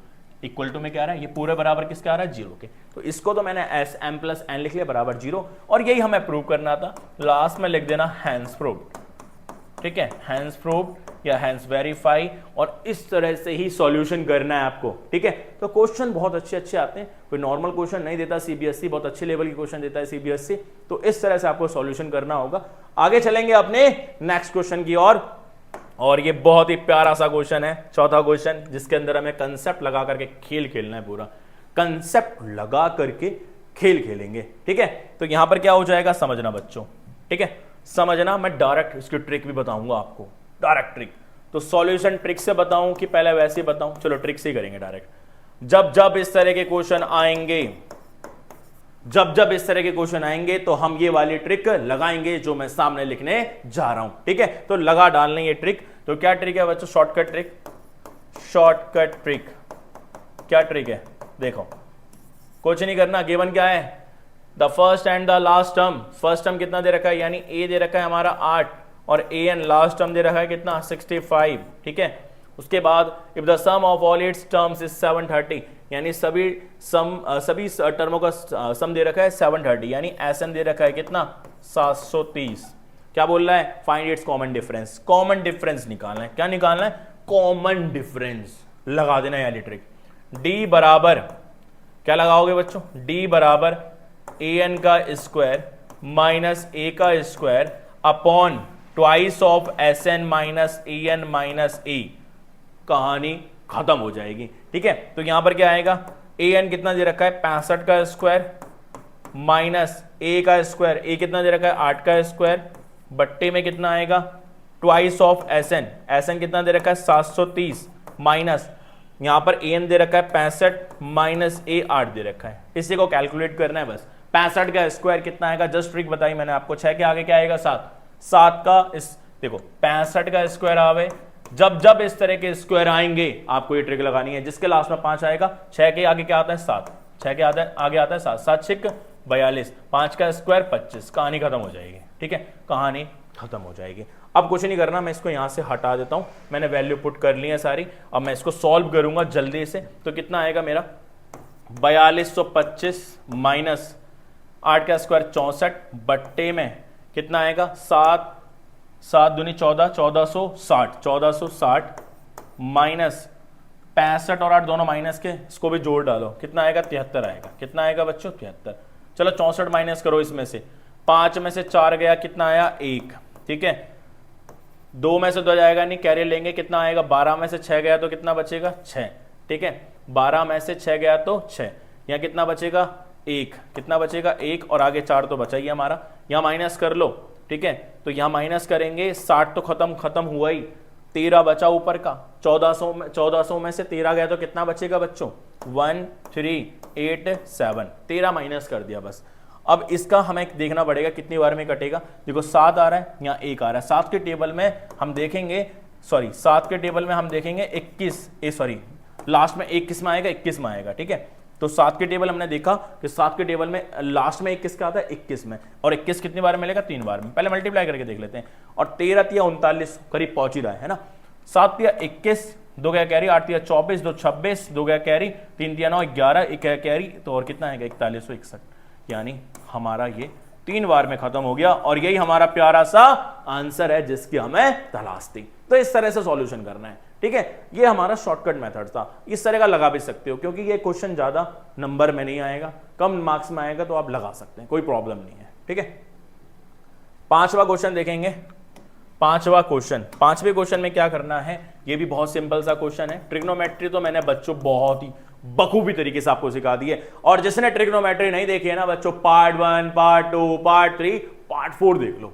इक्वल टू में क्या आ रहा है, ये पूरे बराबर किसका आ रहा है 0 के, तो इसको तो मैंने s m प्लस n लिख लिया बराबर 0, और यही हमें प्रूव करना था, लास्ट में लिख देना हैंस प्रूव्ड। ठीक है, हैंस प्रूव या हैंस वेरीफाई, और इस तरह से ही सॉल्यूशन करना है आपको, ठीक है। तो क्वेश्चन बहुत अच्छे अच्छे आते हैं, कोई नॉर्मल क्वेश्चन नहीं देता सीबीएसई, बहुत अच्छे लेवल के क्वेश्चन देता है सीबीएसई। तो इस तरह से आपको सॉल्यूशन करना होगा। आगे चलेंगे अपने नेक्स्ट क्वेश्चन की ओर, और ये बहुत ही प्यारा सा क्वेश्चन है, चौथा क्वेश्चन, जिसके अंदर हमें कंसेप्ट लगा करके खेल खेलना है, पूरा कंसेप्ट लगा करके खेल खेलेंगे, ठीक है। तो यहां पर क्या हो जाएगा समझना बच्चों, ठीक है, समझना। मैं डायरेक्ट इसकी ट्रिक भी बताऊंगा आपको, डायरेक्ट ट्रिक। तो सॉल्यूशन ट्रिक से बताऊं कि पहले वैसे ही बताऊं? चलो ट्रिक से ही करेंगे डायरेक्ट। जब जब इस तरह के क्वेश्चन आएंगे, जब जब इस तरह के क्वेश्चन आएंगे तो हम ये वाली ट्रिक लगाएंगे जो मैं सामने लिखने जा रहा हूं, ठीक है। तो लगा डालने ये ट्रिक। तो क्या ट्रिक है बच्चों? Shortcut trick. शॉर्टकट ट्रिक क्या ट्रिक है? देखो, कुछ नहीं करना, गिवन क्या है? The first and the last term. First term कितना दे रखा है, यानी ए दे रखा है हमारा 8, और ए एन लास्ट टर्म दे रखा है कितना, 65, ठीक है। उसके बाद if the sum of all its terms is 730, यानी सभी टर्मों का सम दे रखा है 730, यानी एसएन दे रखा है कितना, 730। क्या बोल रहा है? Find its common difference. Common difference निकालना है। क्या निकालना है? Common difference. लगा देना यानी ट्रिक। डी बराबर क्या लगाओगे बच्चों? डी बराबर ए एन का स्क्वायर माइनस ए का square upon twice of S N minus A N minus A. कहानी खत्म हो जाएगी, ठीक है। तो यहां पर क्या आएगा? ए एन कितना दे रखा है, 65 का स्क्वायर माइनस ए का स्क्वायर, ए कितना दे रखा है, 8 का स्क्वायर, बट्टे में कितना आएगा, twice of S N, S N कितना दे रखा है, 730, माइनस यहां पर ए एन दे रखा है 65 माइनस ए 8 दे रखा है। इसी को कैलकुलेट करना है बस। 65 का स्क्वायर कितना आएगा, जस्ट ट्रिक बताई मैंने आपको, 6 के आगे क्या आएगा, 7, 7 का इस देखो 65 का स्क्वायर आवे। जब जब इस तरह के स्क्वायर आएंगे आपको ये ट्रिक लगानी है। जिसके लास्ट में 5 आएगा, 6 के आगे क्या आता है, 7, 6 के आगे आता है 7, 7 6 42, 5 का स्क्वायर 25। कहानी खत्म हो जाएगी, ठीक है, कहानी खत्म हो जाएगी। अब कुछ नहीं करना, मैं इसको यहां से हटा देता हूं। मैंने वैल्यू पुट कर ली है सारी। अब मैं इसको सॉल्व करूंगा जल्दी से। तो कितना आएगा मेरा, 4225 माइनस 8 का स्क्वायर 64, बट्टे में कितना आएगा, 7 7 दूनी 14, 1460 माइनस 65 और 8 दोनों माइनस के, इसको भी जोड़ डालो, कितना आएगा, 73 आएगा। कितना आएगा बच्चों, 73। चलो 64 माइनस करो इसमें से, 5 में से 4 गया, कितना आया, 1, ठीक है। 2 में से 2 जाएगा नहीं, कैरी लेंगे, कितना आएगा, 12 में से 6 गया तो कितना बचेगा, 6, ठीक है। 12 में से 6 गया तो 6, यहाँ कितना बचेगा, 1, कितना बचेगा, 1, और आगे 4 तो बचा ही हमारा। यहाँ माइनस कर लो, ठीक है। तो यहाँ माइनस करेंगे, 60 तो खत्म हुआ ही, 13 बचा ऊपर का, 1400 में से 13 गया तो कितना बचेगा बच्चों, 1387, 13 माइनस कर दिया बस। अब इसका हमें देखना पड़ेगा कितनी बार में कटेगा। देखो 7 आ रहा है, यहाँ 1 आ रहा है। 7 के टेबल में हम देखेंगे, 7 के टेबल में हम देखेंगे 21, लास्ट में 1 किस में आएगा, 21 में आएगा, ठीक है। तो 7 के टेबल हमने देखा कि 7 के टेबल में लास्ट में 21 का आता है, 21 में, और 21 कितनी बार मिलेगा, 3 बार में। पहले मल्टीप्लाई करके देख लेते हैं। और 13 तिया 39 करीब पहुंच ही रहा है ना। 7 तिया 21, 2 गया कैरी, 8 तिया 24, 2 26, 2 गया कैरी, 3 तिया 9 11, 1 गया कैरी, तो और कितना आएगा, 4161। यानी हमारा ये 3 बार में खत्म हो गया, और यही हमारा प्यारा सा आंसर है जिसकी हमें तलाश थी। तो इस तरह से सॉल्यूशन करना है, ठीक है। ये हमारा शॉर्टकट मेथड था। इस तरह का लगा भी सकते हो, क्योंकि ये क्वेश्चन ज्यादा नंबर में नहीं आएगा, कम मार्क्स में आएगा, तो आप लगा सकते हैं, कोई प्रॉब्लम नहीं है, ठीक है। 5वां क्वेश्चन देखेंगे। 5वां क्वेश्चन, 5वें क्वेश्चन में क्या करना है, ये भी बहुत सिंपल सा क्वेश्चन है। ट्रिग्नोमेट्री तो मैंने बच्चों बहुत ही बखूबी तरीके से आपको सिखा दी है, और जिसने ट्रिग्नोमेट्री नहीं देखी है ना बच्चों, पार्ट 1, पार्ट 2, पार्ट 3, पार्ट 4 देख लो,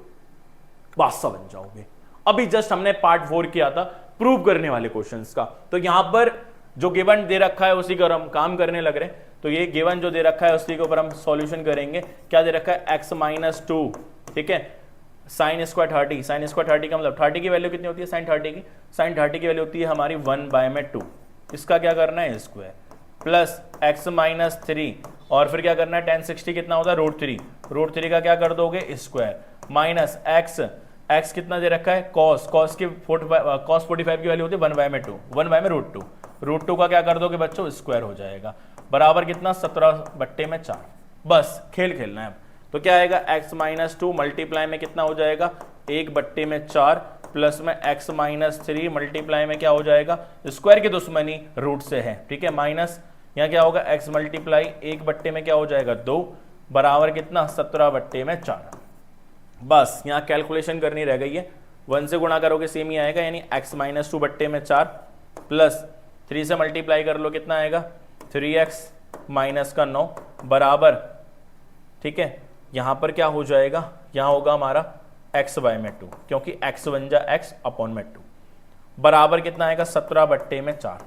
बादशाह बन जाओगे। अभी जस्ट हमने पार्ट 4 किया था प्रूव करने वाले क्वेश्चंस का। तो यहां पर जो गिवन दे रखा है उसी का हम काम करने लग रहे हैं। तो ये गिवन जो दे रखा है उसी के ऊपर हम सॉल्यूशन करेंगे। क्या दे रखा है, x-2, ठीक है, sin स्क्वायर 30, sin स्क्वायर 30 का मतलब 30 की वैल्यू कितनी होती है, sin 30 की, sin 30 की वैल्यू होती है हमारी 1/2। इसका क्या करना है, स्क्वायर, प्लस x-3, और फिर क्या करना है, tan 60 कितना होता है, √3 का क्या कर दोगे, स्क्वायर, माइनस x कितना दे रखा है, cos की 45 की वैल्यू होती है 1/2, 1/√2, √2 का क्या कर दोगे बच्चों, स्क्वायर हो जाएगा, बराबर कितना, 17/4। बस खेल खेलना है। तो क्या आएगा, x-2 मल्टीप्लाई में कितना हो जाएगा, 1/4, प्लस में x माइनस 3 मल्टीप्लाई में क्या हो जाएगा, स्क्वायर की दुश्मनी रूट से है, ठीक है, माइनस यहाँ क्या होगा x मल्टीप्लाई 1 बट्टे में क्या हो जाएगा 2 बराबर कितना 17 बट्टे में 4। बस यहाँ कैलकुलेशन करनी रह गई है, 1 से गुणा करोगे सेम ही आएगा, यानी x माइनस 2 बट्टे में 4 प्लस 3 से मल्टीप्लाई कर लो कितना आएगा 3x माइनस का 9 बराबर, ठीक है, यहाँ पर क्या हो जाएगा, यहाँ होगा हमारा x बाय में 2, क्योंकि x बन जा x अपॉन में 2 बराबर कितना आएगा 17 बट्टे में 4।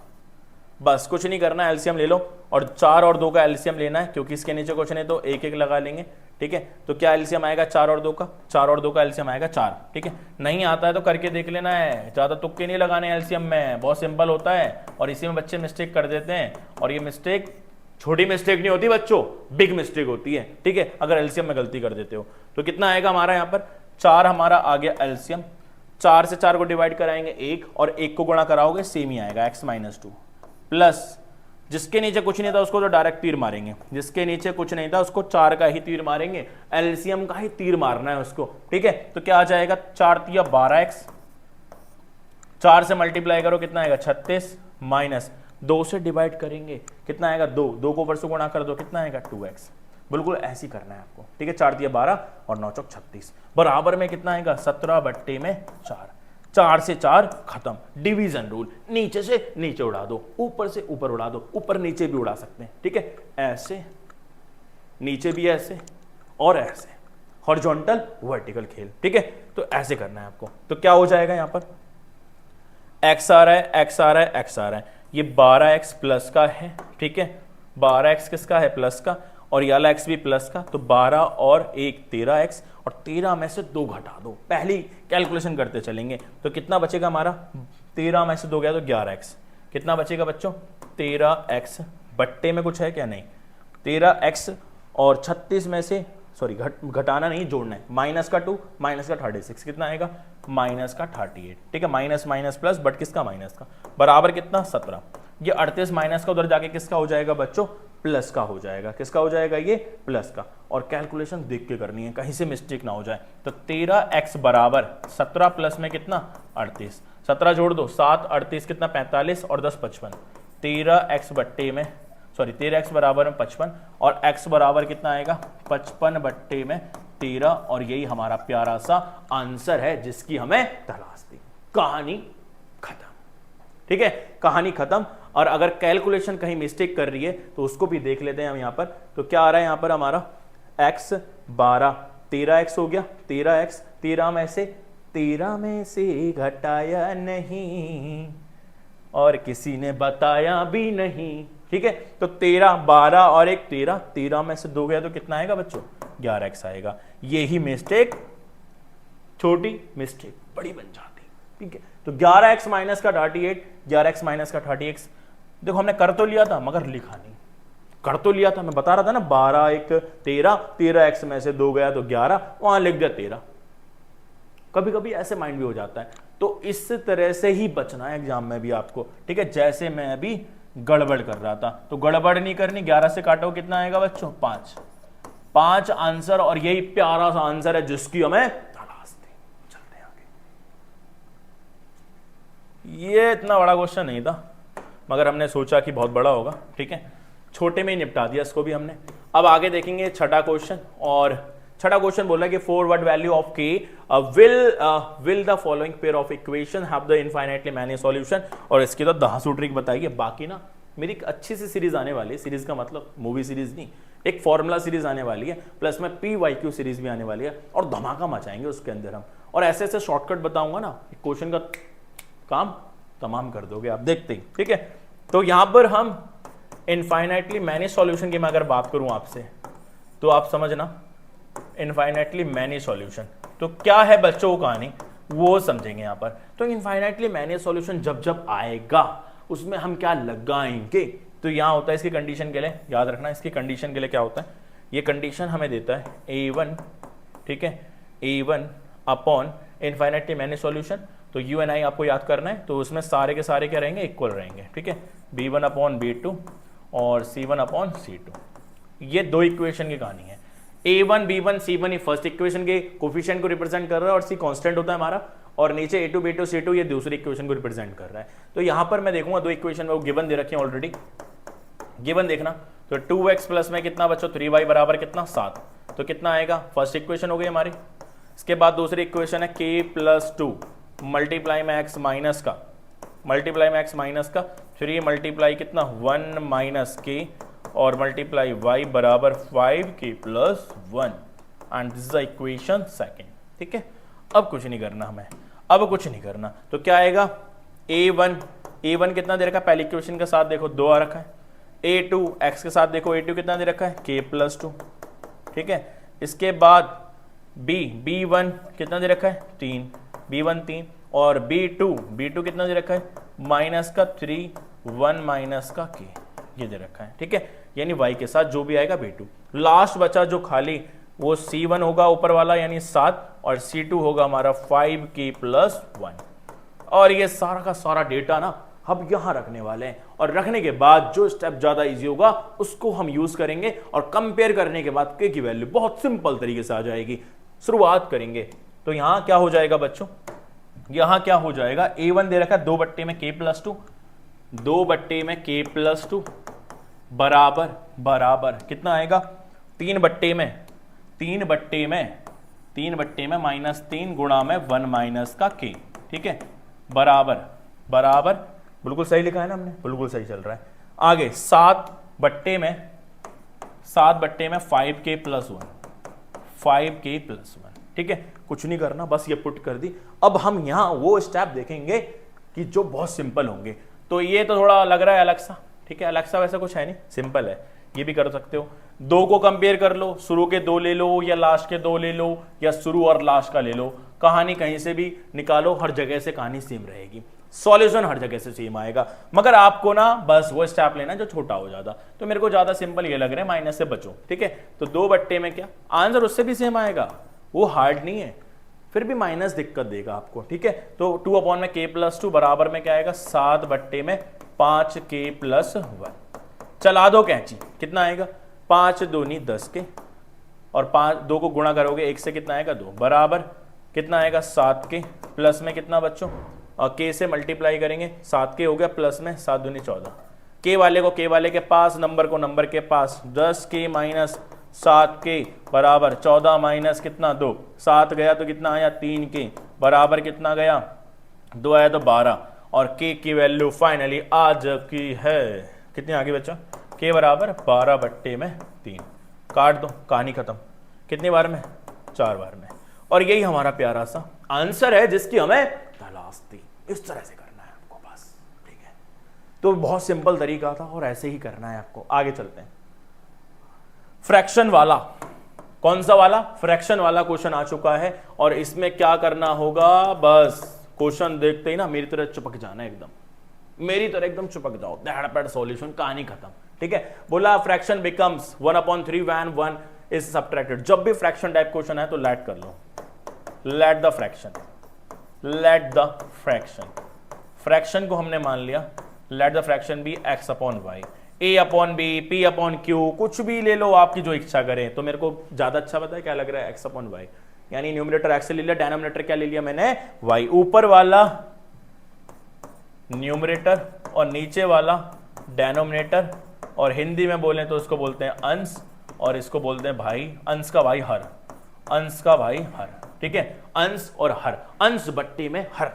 बस कुछ नहीं करना, एलसीएम ले लो और 4 और 2 का एलसीएम लेना है, क्योंकि इसके नीचे कुछ नहीं तो एक एक लगा लेंगे, ठीक है। तो क्या एलसीएम आएगा 4 और 2 का, 4 और 2 का एलसीएम आएगा 4, ठीक है। नहीं आता है तो करके देख लेना है, ज़्यादा तुक्के नहीं लगाने एलसीएम में, बहुत सिंपल होता है और इसी में बच्चे मिस्टेक कर देते हैं, और ये मिस्टेक छोटी मिस्टेक नहीं होती बच्चों, बिग मिस्टेक होती है, ठीक है, अगर एलसीएम में गलती कर देते हो। तो कितना आएगा हमारा यहाँ पर 4 हमारा आ गया एलसीएम, 4 से 4 को डिवाइड कराएंगे 1 और 1 को गुणा कराओगे सेम ही आएगा x माइनस 2 प्लस जिसके नीचे कुछ नहीं था उसको तो डायरेक्ट तीर मारेंगे, जिसके नीचे कुछ नहीं था उसको 4 का ही तीर मारेंगे, एलसीएम का ही तीर मारना है उसको, ठीक है। तो क्या आ जाएगा 4 तिया 12x, 4 से मल्टीप्लाई करो कितना आएगा 36 माइनस 2 से डिवाइड करेंगे कितना आएगा 2, 2 को ऊपर से गुणा कर दो कितना आएगा 2x। बिल्कुल ऐसे ही करना है आपको, ठीक है। 4 तिया 12 और 9 चौक 36 बराबर में कितना आएगा 17 बट्टे में 4। 4 से 4 खत्म, डिवीजन रूल, नीचे से नीचे उड़ा दो, ऊपर से ऊपर उड़ा दो, ऊपर नीचे भी उड़ा सकते हैं, ठीक है, ऐसे नीचे भी ऐसे और ऐसे, हॉरिजॉन्टल वर्टिकल खेल, ठीक है। तो ऐसे करना है आपको। तो क्या हो जाएगा यहाँ पर x आ रहा है, x आ रहा है, x आ रहा है, ये 12x प्लस का है, ठीक है, 12x किसका है प्लस का, और ये वाला x भी प्लस का, तो 12 और 1 13x, और 13 में से 2 घटा दो, पहली कैलकुलेशन करते चलेंगे। तो कितना बचेगा हमारा, 13 में से 2 गया तो 11x, कितना बचेगा बच्चों 13x, बट्टे में कुछ है क्या, नहीं, 13x और 36 में से सॉरी घटाना नहीं जोड़ना है, माइनस का 2 माइनस का 36 कितना आएगा माइनस का 38, ठीक है, माइनस माइनस प्लस, बट किसका माइनस का, बराबर कितना 17। ये 38 माइनस का उधर जाके किसका हो जाएगा बच्चों प्लस का हो जाएगा, किसका हो जाएगा ये प्लस का, और कैलकुलेशन देख के करनी है कहीं से मिस्टेक ना हो जाए। तो 13x बराबर 17 प्लस में कितना 38, 17 जोड़ दो 7 38 कितना 45 और 10 55, 13x बट्टे में सॉरी 13x बराबर में 55 और x बराबर कितना आएगा 55 बट्टे में 13, और यही हमारा प्यारा सा आंसर है जिसकी हमें तलाश थी। कहानी खत्म, ठीक है, कहानी खत्म। और अगर कैलकुलेशन कहीं मिस्टेक कर रही है तो उसको भी देख लेते हैं हम यहाँ पर। तो क्या आ रहा है यहाँ पर हमारा x 12 13x हो गया, 13x 13 में से घटाया नहीं और किसी ने बताया भी नहीं, ठीक है। तो 13 12 और 1 13, 13 में से 2 गया तो कितना आएगा बच्चों 11x आएगा। यही मिस्टेक छोटी मिस्टेक बड़ी बन जाती, ठीक है। तो 11x माइनस का 38, 11x माइनस का 38, देखो हमने कर तो लिया था मगर लिखा नहीं, कर तो लिया था, मैं बता रहा था ना 12 1 13, 13x में से 2 गया तो 11, वहां लिख दिया 13। कभी कभी ऐसे माइंड भी हो जाता है, तो इस तरह से ही बचना है एग्जाम में भी आपको, ठीक है। जैसे मैं अभी गड़बड़ कर रहा था, तो गड़बड़ नहीं करनी, 11 से काटो कितना आएगा बच्चों 5 आंसर, और यही प्यारा सा आंसर है जिसकी हमें तलाश थी। चलते हैं आगे। ये इतना बड़ा क्वेश्चन नहीं था मगर हमने सोचा कि बहुत बड़ा होगा, ठीक है, छोटे में ही निपटा दिया इसको भी हमने। अब आगे देखेंगे छठा क्वेश्चन, और छठा क्वेश्चन बोला कि for what value of k will the following pair of equation have the infinitely many solution. और इसकी तो धांसू ट्रिक बताइए। बाकी ना मेरी एक अच्छी सी सीरीज आने वाली है, सीरीज का मतलब मूवी सीरीज नहीं, एक फॉर्मूला सीरीज आने वाली है, प्लस में PYQ सीरीज भी आने वाली है, और धमाका मचाएंगे उसके अंदर हम, और ऐसे ऐसे शॉर्टकट बताऊंगा ना क्वेश्चन का काम तमाम कर दोगे आप देखते ही, ठीक है। तो यहां पर हम इनफाइनाइटली मैनी सॉल्यूशन की मैं अगर बात करूं आपसे, तो आप समझना इनफाइनाइटली मैनी सॉल्यूशन तो क्या है बच्चों, कहानी वो समझेंगे यहां पर। तो इनफाइनाइटली मैनी सॉल्यूशन जब जब आएगा उसमें हम क्या लगाएंगे, तो यहां होता है इसकी कंडीशन के लिए, याद रखना इसकी कंडीशन के लिए क्या होता है, ये कंडीशन हमें देता है A1, ठीक है, A1 upon infinitely many solution. तो U and I आपको याद करना है, तो उसमें सारे के सारे क्या रहेंगे इक्वल रहेंगे, ठीक है, B1 अपॉन B2 और C1 अपॉन C2। ये दो इक्वेशन की कहानी है। A1 B1 C1 ये फर्स्ट इक्वेशन के कोफिशिएंट को रिप्रेजेंट कर रहा है और C कांस्टेंट होता है हमारा, और नीचे a2 b2 c2 ये दूसरी इक्वेशन को रिप्रेजेंट कर रहा है। तो यहां पर मैं देखूंगा दो इक्वेशन में वो गिवन दे रखे हैं ऑलरेडी, गिवन देखना। तो 2x प्लस में कितना बच्चों 3y बराबर कितना 7, तो कितना आएगा, फर्स्ट इक्वेशन हो गई हमारी। इसके बाद दूसरी इक्वेशन है k प्लस 2 मल्टीप्लाई में x माइनस का, मल्टीप्लाई में x माइनस का 3 मल्टीप्लाई कितना 1 माइनस k और मल्टीप्लाई y बराबर 5k plus 1 and this is the equation second. ठीक है, अब कुछ नहीं करना हमें, अब कुछ नहीं करना। तो क्या आएगा a1 कितना दे रखा है, पहली इक्वेशन के साथ देखो 2 आ रखा है, a2 x के साथ देखो a2 कितना दे रखा है k प्लस 2। ठीक है, इसके बाद b1 कितना दे रखा है 3, b1 3 और b2 कितना दे रखा है माइनस का 3 1 माइनस का k ये दे रखा है। ठीक है, यानी y के साथ जो भी आएगा b2। लास्ट बचा जो खाली वो c1 होगा ऊपर वाला यानी 7 और c2 होगा हमारा 5k प्लस 1। और ये सारा का सारा डेटा ना हम यहां रखने वाले हैं और रखने के बाद जो स्टेप ज्यादा इजी होगा उसको हम यूज करेंगे और कंपेयर करने के बाद k की वैल्यू बहुत सिंपल तरीके से आ जाएगी। शुरुआत करेंगे तो यहां क्या हो जाएगा बच्चों, यहां क्या हो जाएगा, a1 दे रखा है 2 बट्टे में k प्लस 2, 2 बट्टे में k प्लस 2 बराबर बराबर कितना आएगा 3 बट्टे में माइनस 3 गुणा में 1 माइनस का k। ठीक है, बराबर बराबर बिल्कुल सही लिखा है ना हमने, बिल्कुल सही चल रहा है। आगे 7 बट्टे में 5k प्लस 1, 5k प्लस 1। ठीक है, कुछ नहीं करना, बस ये पुट कर दी। अब हम यहां वो स्टेप देखेंगे कि जो बहुत सिंपल होंगे। तो ये तो थोड़ा लग रहा है अलग सा, ठीक है, अलग सा वैसा कुछ है नहीं, सिंपल है, ये भी कर सकते हो। 2 को कंपेयर कर लो, शुरू के 2 ले लो या लास्ट के 2 ले लो या शुरू और लास्ट का ले लो, कहानी कहीं से भी निकालो, हर जगह से कहानी सेम रहेगी, सॉल्यूशन हर जगह से सेम आएगा। मगर आपको ना बस वो स्टेप लेना जो छोटा हो जाता। तो मेरे को ज्यादा सिंपल ये लग रहा है, माइनस से बचो। ठीक है, तो 2 बट्टे में क्या आंसर उससे भी सेम आएगा, वो हार्ड नहीं है, फिर भी माइनस दिक्कत देगा आपको। ठीक है, तो 2 अपॉन में k प्लस 2 बराबर में क्या आएगा 7 बट्टे में 5k प्लस 1। चला दो कैंची, कितना आएगा 5 दूनी 10 के और 2 को गुणा करोगे 1 से कितना आएगा 2 बराबर कितना आएगा 7k प्लस में कितना बच्चों और k से मल्टीप्लाई करेंगे 7k हो गया प्लस में 7 दूनी 14, k वाले को k वाले के पास, नंबर को नंबर के पास, 10k माइनस 7k बराबर 14 माइनस कितना 2, 7 गया तो कितना आया 3k बराबर कितना गया 2 आया तो 12 और k की वैल्यू फाइनली आ चुकी है कितनी आगे बच्चा k बराबर 12 बट्टे में 3। काट दो, कहानी खत्म। कितनी बार में 4 बार में। और यही हमारा प्यारा सा आंसर है जिसकी हमें तलाश थी। इस तरह से करना है आपको बस, ठीक है। तो बहुत सिंपल तरीका था और ऐसे ही करना है आपको। आगे चलते हैं। फ्रैक्शन वाला, कौन सा वाला, फ्रैक्शन वाला क्वेश्चन आ चुका है और इसमें क्या करना होगा, बस क्वेश्चन देखते ही ना मेरी तरह चिपक जाना, एकदम मेरी तरह एकदम चिपक जाओ, दैट सॉल्यूशन, कहानी खत्म। ठीक है, बोला fraction becomes 1/3 when 1 is subtracted. जब भी फ्रैक्शन टाइप क्वेश्चन है तो लेट कर लो, let the fraction, let the fraction, fraction को हमने मान लिया, let the fraction B x upon Y, a upon B, p upon Q, कुछ भी ले लो आपकी जो इच्छा करे। तो मेरे को ज्यादा अच्छा पता है क्या लग रहा है, x अपॉन वाई, यानी न्यूमरेटर x ले लिया, डिनोमिनेटर क्या ले लिया मैंने y, ऊपर वाला न्यूमरेटर और नीचे वाला डिनोमिनेटर, और हिंदी में बोले तो इसको बोलते हैं अंश और इसको बोलते हैं भाई, अंश का भाई हर, अंश का भाई हर। ठीक है, अंश और हर, अंश बट्टे में हर।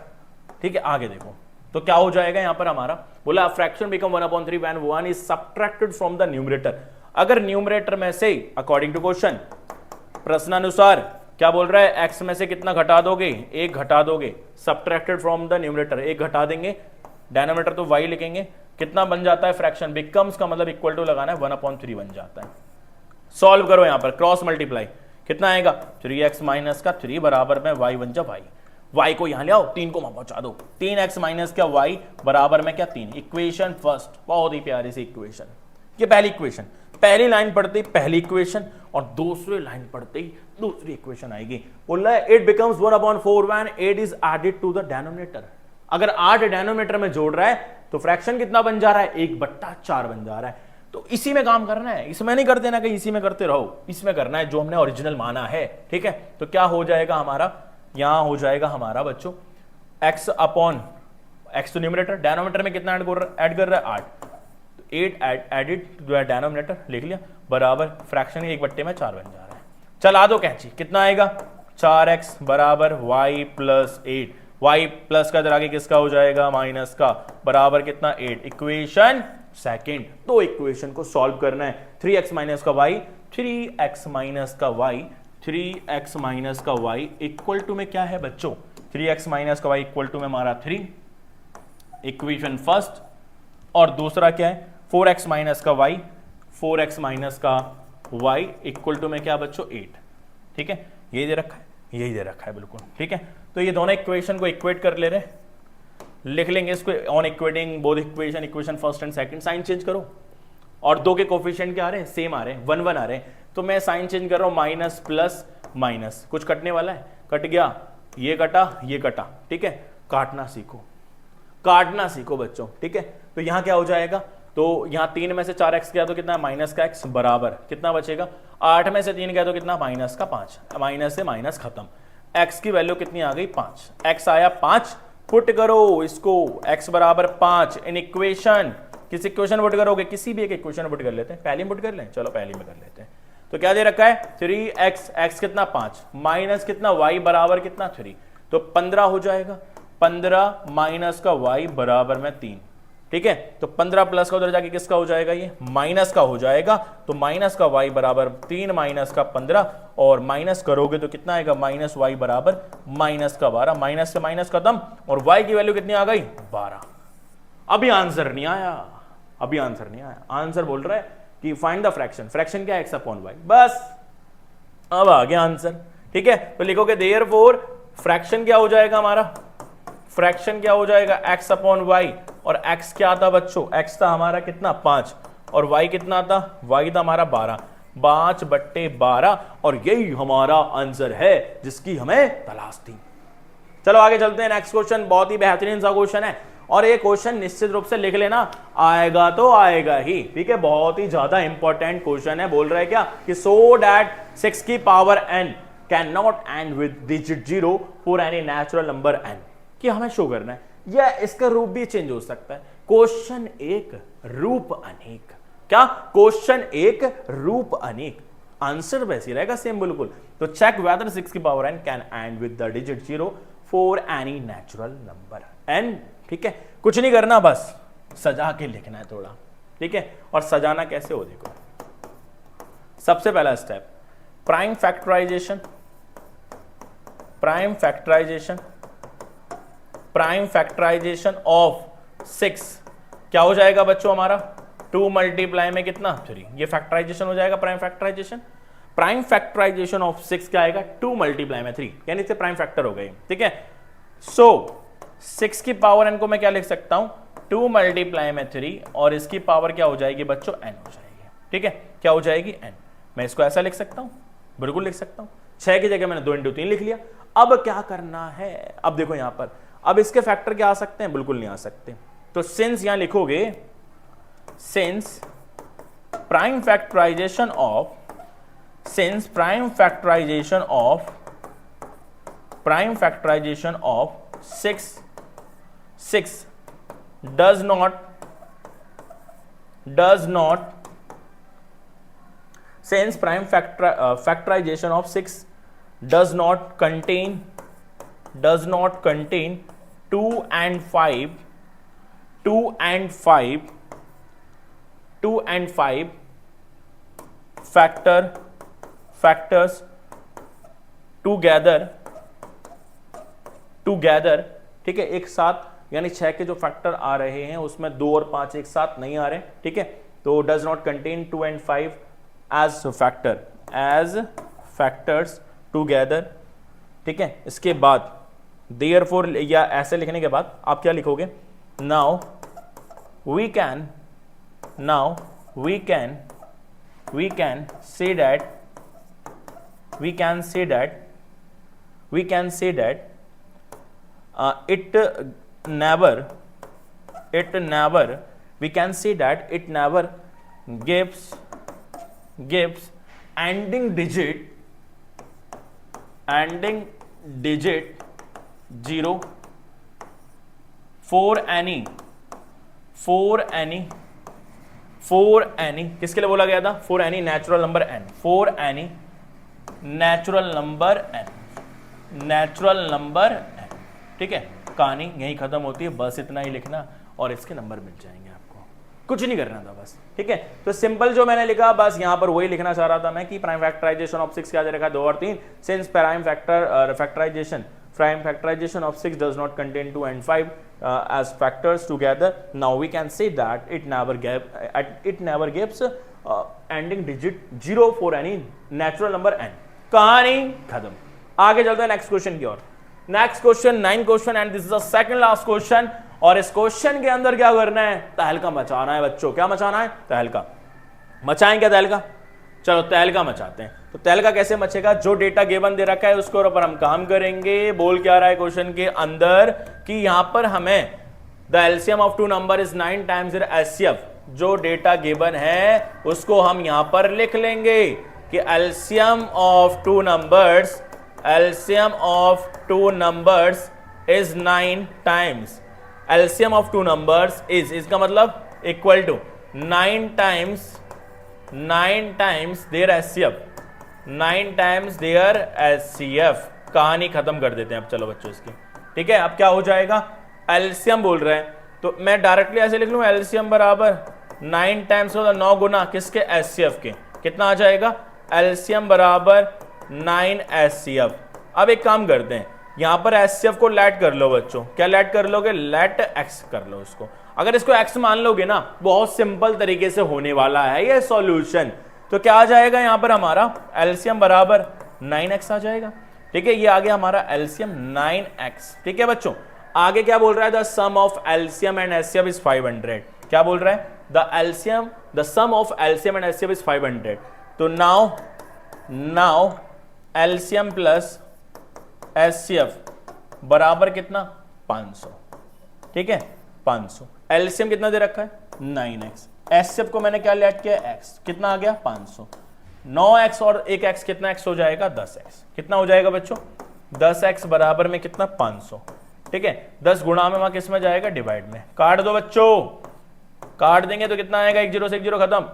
ठीक है, आगे देखो तो क्या हो जाएगा यहां पर हमारा, बोला fraction become 1/3 when 1 is subtracted from the numerator. अगर न्यूमरेटर में से अकॉर्डिंग टू क्वेश्चन, प्रश्नानुसार क्या बोल रहा है, x में से कितना घटा दोगे, 1 घटा दोगे, सब्ट्रैक्टेड फ्रॉम द न्यूमरेटर, 1 घटा देंगे, डिनोमिनेटर तो y लिखेंगे, कितना बन जाता है फ्रैक्शन बिकम्स का मतलब इक्वल टू लगाना है 1/3 बन जाता है। सॉल्व करो यहां पर, क्रॉस मल्टीप्लाई, कितना आएगा 3x माइनस का 3 बराबर में y बन जा y को यहां ले आओ, 3 को वहां पहुंचा दो, 3x माइनस का y बराबर में क्या 3। इक्वेशन फर्स्ट, बहुत ही प्यारी सी इक्वेशन, ये पहली इक्वेशन, पहली लाइन पढ़ते ही पहली इक्वेशन और दूसरी लाइन पढ़ते ही दूसरी इक्वेशन आएगी। बोल रहा है it becomes 1/4 when 8 is added to the denominator. अगर 8 डिनोमिनेटर में जोड़ रहा है तो फ्रैक्शन कितना बन जा रहा है, 1/4 बन जा रहा है। तो इसी में काम करना है, इसमें नहीं करते ना कि इसी में करते रहो, इसमें करना है जो हमने ओरिजिनल माना है। ठीक है, तो क्या हो जाएगा हमारा, यहां हो जाएगा हमारा बच्चों x अपॉन x तो न्यूमरेटर, डिनोमिनेटर में कितना ऐड कर रहा है 8, 8 एडिड जो है डिनोमिनेटर लिख लिया, बराबर फ्रैक्शन 1/4 में 4 बन जा रहा है। चला दो कैंची, कितना आएगा 4x बराबर y प्लस 8, y प्लस का इधर आगे किसका हो जाएगा माइनस का, बराबर कितना 8। इक्वेशन सेकंड, तो इक्वेशन को सॉल्व करना है। 3x माइनस का y, 3x माइनस का y, 3x माइनस का y इक्वल टू में क्या है बच्चों, 3x माइनस का y इक्वल टू में हमारा 3, इक्वेशन फर्स्ट। और दूसरा क्या है 4x माइनस का y, 4x माइनस का y इक्वल टू में क्या बच्चों 8, ठीक है, यही दे रखा है, यही दे रखा है बिल्कुल, ठीक है। तो ये दोनों इक्वेशन को इक्वेट कर ले रहे, लिख लेंगे इसको on equating both equation, equation first and second, sign change करो, और दो के कोफिशिएंट क्या आ रहे हैं सेम आ रहे हैं, 1 1 आ रहे हैं, तो मैं साइन चेंज कर रहा हूं, माइनस प्लस माइनस, कुछ कटने वाला है, कट गया, ये कटा, ठीक है, काटना सीखो, काटना सीखो बच्चों, ठीक है। तो यहां क्या हो जाएगा, तो यहां 3 में से 4x गया तो कितना माइनस का x, बराबर कितना बचेगा 8 में से 3 गया तो कितना माइनस का 5, माइनस से माइनस खत्म, x की वैल्यू कितनी आ गई 5, x आया 5, पुट करो इसको, x बराबर 5 इन इक्वेशन, किस इक्वेशन पुट करोगे, किसी भी एक इक्वेशन पुट कर लेते हैं, पहली पुट कर लें, चलो पहली में कर लेते हैं। तो क्या दे रखा है 3x, x कितना 5 माइनस कितना y बराबर कितना 3, तो 15 हो जाएगा, 15 माइनस का y बराबर में 3, ठीक है। तो 15 प्लस का उधर जाके किसका हो जाएगा, ये माइनस का हो जाएगा, तो माइनस का y बराबर 3 माइनस का 15, और माइनस करोगे तो कितना आएगा माइनस y बराबर माइनस का 12, माइनस से माइनस खत्म, और y की वैल्यू कितनी आ गई 12। अभी आंसर नहीं आया, अभी आंसर नहीं आया, आंसर बोल रहा है कि फाइंड द फ्रैक्शन, फ्रैक्शन क्या है x अपॉन y, बस अब आ गया आंसर, ठीक है। तो लिखोगे देयरफॉर फ्रैक्शन क्या हो जाएगा हमारा, फ्रैक्शन क्या हो जाएगा x अपॉन y, और x क्या था बच्चों, x था हमारा कितना 5, और y कितना था, y था हमारा 12, 5/12, और यही हमारा आंसर है जिसकी हमें तलाश थी। चलो आगे चलते हैं, नेक्स्ट क्वेश्चन बहुत ही बेहतरीन सा क्वेश्चन है, और ये क्वेश्चन निश्चित रूप से लिख लेना, आएगा तो आएगा ही, ठीक है, बहुत ही ज्यादा इंपॉर्टेंट क्वेश्चन है। बोल रहा है क्या कि सो दैट 6 की power n can not and with digit 0 for any natural number n, कि हमें शो करना है, या इसका रूप भी चेंज हो सकता है, क्वेश्चन एक रूप अनेक, क्या क्वेश्चन एक रूप अनेक, आंसर वैसे रहेगा सेम बिल्कुल। तो चेक वेदर 6 की power n can and with the digit 0 for any natural number n, ठीक है, कुछ नहीं करना, बस सजा के लिखना है थोड़ा, ठीक है। और सजाना कैसे हो देखो, सबसे पहला step prime factorisation, prime factorisation, prime factorisation of 6 क्या हो जाएगा बच्चों हमारा 2 मल्टीप्लाई में कितना 3, ये फैक्टराइजेशन हो जाएगा prime factorisation. Prime factorisation of 6 क्या आएगा 2 मल्टीप्लाई में 3, यानी से प्राइम फैक्टर हो गए, ठीक है। सो 6 की पावर n को मैं क्या लिख सकता हूं 2 मल्टीप्लाई में 3, और इसकी पावर क्या हो जाएगी बच्चों n हो जाएगी, ठीक है, क्या हो जाएगी n, मैं इसको ऐसा लिख सकता हूं, बिल्कुल लिख सकता हूं, 6 की जगह मैंने 2 × 3 लिख लिया। अब क्या करना है, अब देखो यहां पर, अब इसके फैक्टर क्या आ सकते हैं, बिल्कुल नहीं आ सकते, तो सिंस यहां लिखोगे since prime factorisation of, since prime factorisation of 6 does not since prime factorization of 6 does not contain 2 and 5 factors together, ठीक है, एक साथ, यानी 6 के जो फैक्टर आ रहे हैं उसमें 2 और 5 एक साथ नहीं आ रहे, ठीक है, तो does not contain 2 and 5 as factors together, ठीक है। इसके बाद देयरफॉर, या ऐसे लिखने के बाद आप क्या लिखोगे, now we can say that it never we can say that it never gives ending digit 0 for any किसके लिए बोला गया था? For any natural number n, for any natural number n, ठीक है। कहानी यही खत्म होती है, बस इतना ही लिखना और इसके नंबर मिल जाएंगे आपको, कुछ नहीं करना था बस, ठीक है। तो सिंपल जो मैंने लिखा बस यहां पर वही लिखना चाह रहा था मैं कि प्राइम फैक्टराइजेशन ऑफ 6 क्या दे रखा है 2 और 3, since prime factorization of 6 does not contain 2 and 5 as factors together, now we can say that it never gives ending digit 0 for any natural number n। कहानी खत्म। आगे चलते हैं नेक्स्ट क्वेश्चन की ओर। Next question 9 question and this is the second last question. और इस क्वेश्चन के अंदर क्या करना है? तहलका मचाना है बच्चों। क्या मचाना है? तहलका मचाएं। क्या तहलका? चलो तहलका मचाते हैं। तो तहलका कैसे मचेगा? जो डेटा गिवन दे रखा है उसके ऊपर हम काम करेंगे। बोल क्या रहा है क्वेश्चन के अंदर कि यहां पर हमें the LCM of 2 number is 9 times their HCF. जो डेटा गिवन है उसको हम यहां पर लिख लेंगे कि LCM of 2 numbers is 9 times. LCM of 2 numbers is, इसका मतलब equal to 9 times their HCF, 9 times their HCF. कहानी खत्म कर देते हैं अब चलो बच्चों इसकी, ठीक है। अब क्या हो जाएगा? एलसीएम बोल रहे हैं तो मैं डायरेक्टली ऐसे लिख लूं एलसीएम बराबर 9 टाइम्स होगा 9 गुना किसके? एचसीएफ के। कितना आ जाएगा? एलसीएम बराबर 9 एचसीएफ। अब एक काम करते हैं, यहां पर एचसीएफ को लेट कर लो बच्चों। क्या लेट कर लोगे? लेट एक्स कर लो इसको। अगर इसको एक्स मान लोगे ना, बहुत सिंपल तरीके से होने वाला है ये सॉल्यूशन। तो क्या आ जाएगा यहां पर हमारा? एलसीएम बराबर 9x आ जाएगा, ठीक है। ये आ गया हमारा एलसीएम 9x, ठीक है बच्चों। आगे क्या बोल रहा है? The sum of LCM and HCF is 500। क्या बोल रहा है? The sum of LCM and HCF is 500। तो नाउ एलसीएम प्लस एचसीएफ बराबर कितना? 500, ठीक है 500। एलसीएम कितना दे रखा है? 9x। एचसीएफ को मैंने क्या लेट किया? x। कितना आ गया? 500। 9x और 1x कितना x हो जाएगा? 10x। कितना हो जाएगा बच्चों? 10x बराबर में कितना? 500, ठीक है। 10 गुणा में वहां किस में जाएगा? डिवाइड में। काट दो बच्चों, काट देंगे तो कितना आएगा? 1 0 से 1 0 खत्म,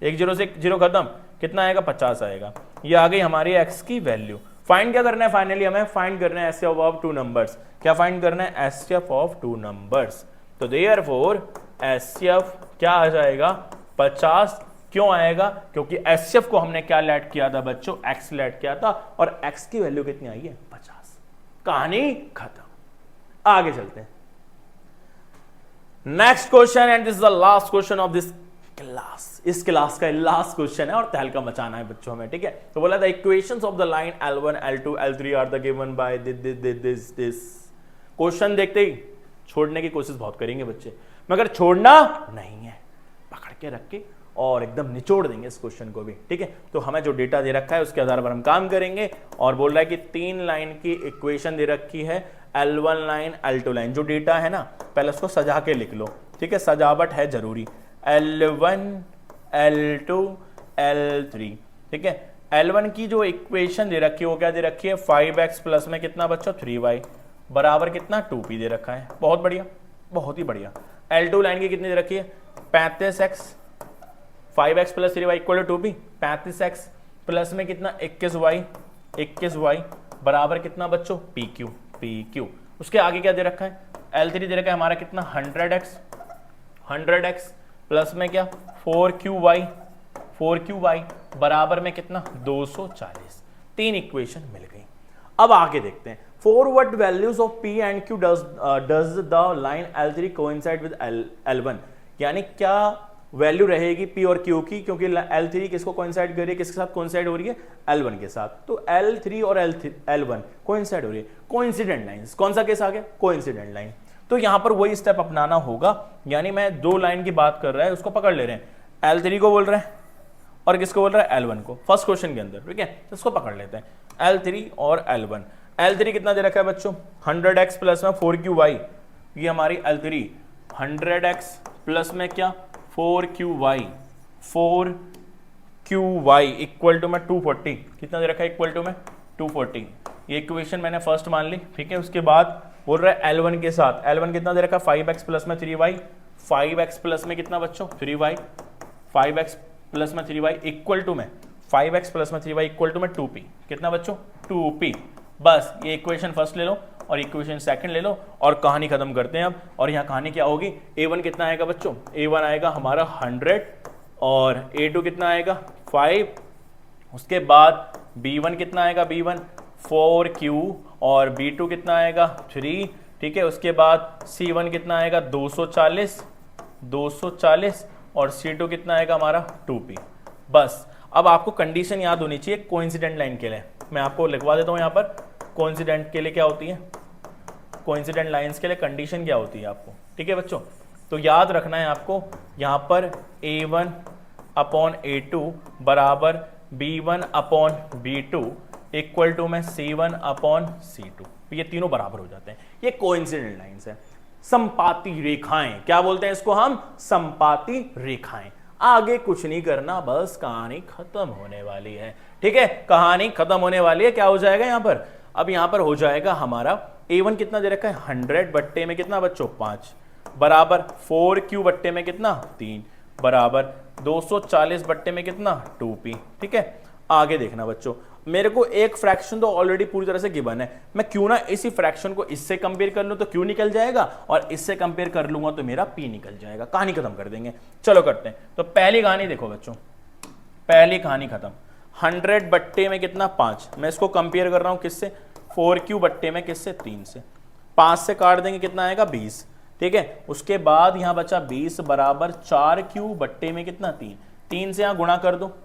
1 0 से 1 0 खत्म। कितना आएगा? 50 आएगा। ये आ गई हमारी x की वैल्यू। फाइंड क्या करना है? फाइनली हमें फाइंड करना है एचसीएफ ऑफ 2 नंबर्स। क्या फाइंड करना है? HCF of 2 numbers. तो देयरफॉर एचसीएफ क्या आ जाएगा? 50। क्यों आएगा? क्योंकि एचसीएफ को हमने क्या लेट किया था बच्चों? x लेट किया था और x की वैल्यू कितनी आई है? 50। कहानी खत्म। आगे चलते हैं next question and this is the last question of this class. इस क्लास का लास्ट क्वेश्चन है और तहलका मचाना है बच्चों में, ठीक है। तो बोला the equations of the line L1 L2 L3 are the given by this. Question देखते ही छोड़ने की कोशिश बहुत करेंगे बच्चे, मगर छोड़ना नहीं है, पकड़ के रख के और एकदम निचोड़ देंगे इस क्वेश्चन को भी, ठीक है। तो हमें जो डेटा दे रखा है उसके आधार पर हम काम करेंगे। और बोल रहा है कि 3 लाइन की इक्वेशन दे रखी है, L1 लाइन L2 लाइन। जो डेटा है ना पहले उसको सजा के लिख लो, ठीक है, सजावट है जरूरी। L1 L2 L3, ठीक है। L1 की जो इक्वेशन दे रखी है वो क्या दे रखी है? 5x प्लस में कितना बच्चों? 3y बराबर कितना? 2p दे रखा है। बहुत बढ़िया, बहुत ही बढ़िया। L2 लाइन की कितनी दे रखी है? 35x, 5x plus 3y equal to 2p। 35x plus में कितना? 21y बराबर कितना बच्चों? pq। उसके आगे क्या दे रखा है? L3 दे रखा है हमारा कितना? 100x प्लस में क्या? 4qy बराबर में कितना? 240। 3 इक्वेशन मिल गई। अब आगे देखते हैं, for what values of p and q does the line L3 coincide with L1। यानी क्या वैल्यू रहेगी p और q की, क्योंकि L3 किसको कोइंसाइड कर रही है? किसके साथ कोइंसाइड हो रही है? L1 के साथ। तो L3 और L1 कोइंसाइड हो रही है। Coincident lines. कौन सा केस आ गया? Coincident line. तो यहां पर वही स्टेप अपनाना होगा, यानी मैं 2 लाइन की बात कर रहा है उसको पकड़ ले रहे हैं। L3 को बोल रहे हैं और किसको बोल रहा है? L1 को, फर्स्ट क्वेश्चन के अंदर, ठीक है। तो इसको पकड़ लेते हैं, L3 और L1। L3 कितना दे रखा है बच्चों? 100x प्लस में 4qy। ये हमारी L3 100x प्लस में क्या? 4qy इक्वल टू में 240। कितना दे रखा है? इक्वल टू में 240। ये इक्वेशन मैंने फर्स्ट मान ली, ठीक है। उसके बाद बोल रहा है L1 के साथ, L1 कितना दे रखा है 5x प्लस में 3y, 5x प्लस में कितना बच्चों 3y, 5x प्लस में 3y इक्वल टू में 5x प्लस में 3y इक्वल टू में 2p, कितना बच्चों 2p। बस ये इक्वेशन फर्स्ट ले लो और इक्वेशन सेकंड ले लो और कहानी खत्म करते हैं अब। और यहाँ कहानी क्या होगी, a1 कितना आएगा बच्चों, a1 आएगा हमारा 100 और a2 कितना आएगा 5, उसके बाद b1 कितना आएगा b1 4q और b2 कितना आएगा 3, ठीक है। उसके बाद c1 कितना आएगा 240 और c2 कितना आएगा हमारा 2p। बस अब आपको कंडीशन याद होनी चाहिए कोइंसिडेंट लाइन के लिए, मैं आपको लिखवा देता हूं यहाँ पर कोइंसिडेंट के लिए क्या होती है, कोइंसिडेंट लाइंस के लिए कंडीशन क्या होती है आपको, ठीक है बच्चों। तो याद रखना है आपको यहाँ पर a1 अपॉन a2 बराबर b1 upon b2 equal to में c1 अपॉन c2, ये तीनों बराबर हो जाते हैं। ये कोइंसिडेंट लाइंस है, संपाती रेखाएं, क्या बोलते हैं इसको हम, संपाती रेखाएं। आगे कुछ नहीं करना, बस कहानी खत्म होने वाली है, ठीक है, कहानी खत्म होने वाली है। क्या हो जाएगा यहाँ पर, अब यहाँ पर हो जाएगा हमारा a1 कितना दे रखा है 100 बट्टे में कितना बच्चों 5 बराबर 4q बट्टे में कितना 3 बराबर 240 बट्टे में कितना 2p, ठीक है। आगे देखना बच्चों, मेरे को एक फ्रैक्शन तो ऑलरेडी पूरी तरह से गिवन है, मैं क्यों ना इसी फ्रैक्शन को इससे कंपेयर कर लूं तो q निकल जाएगा और इससे कंपेयर कर लूंगा तो मेरा p निकल जाएगा, कहानी खत्म कर देंगे। चलो करते हैं। तो पहली कहानी देखो बच्चों, पहली कहानी खत्म, 100 बट्टे में कितना 5, मैं इसको कंपेयर कर रहा हूं किससे 4q बट्टे में किससे 3 से, 5 से काट देंगे कितना आएगा 20, ठीक है। उसके बाद यहां बचा 20 बराबर 4q बट्टे में कितना 3, 3 से यहां गुणा कर दो,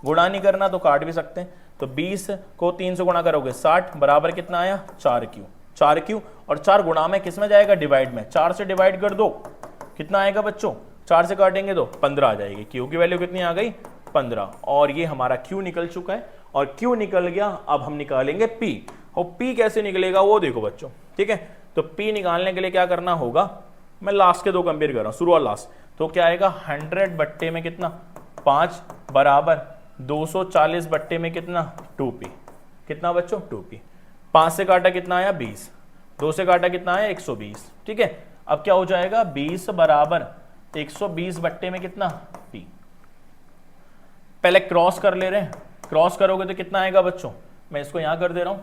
गुणा नहीं करना तो काट भी सकते हैं। तो 20 को 3 से गुणा करोगे 60 बराबर कितना आया 4q और 4 गुणा में किस में जाएगा डिवाइड में, 4 से डिवाइड कर दो कितना आएगा बच्चों, 4 से काटेंगे तो 15 आ जाएगी, q की वैल्यू कितनी आ गई 15 और ये हमारा q निकल चुका है। और q निकल गया, अब हम निकालेंगे p, और p कैसे निकलेगा वो देखो बच्चों, ठीक है। तो p निकालने के लिए क्या करना होगा, मैं लास्ट के दो कंपेयर कर रहा हूं, शुरू और लास्ट। तो क्या आएगा 100 बट्टे में कितना 5 बराबर 240 बट्टे में कितना 2p, कितना बच्चों 2p, 5 से काटा कितना आया 20, 2 से काटा कितना आया 120, ठीक है। अब क्या हो जाएगा 20 बराबर 120 बट्टे में कितना p, पहले क्रॉस कर ले रहे हैं, क्रॉस करोगे तो कितना आएगा बच्चों, मैं इसको यहां कर दे रहा हूं,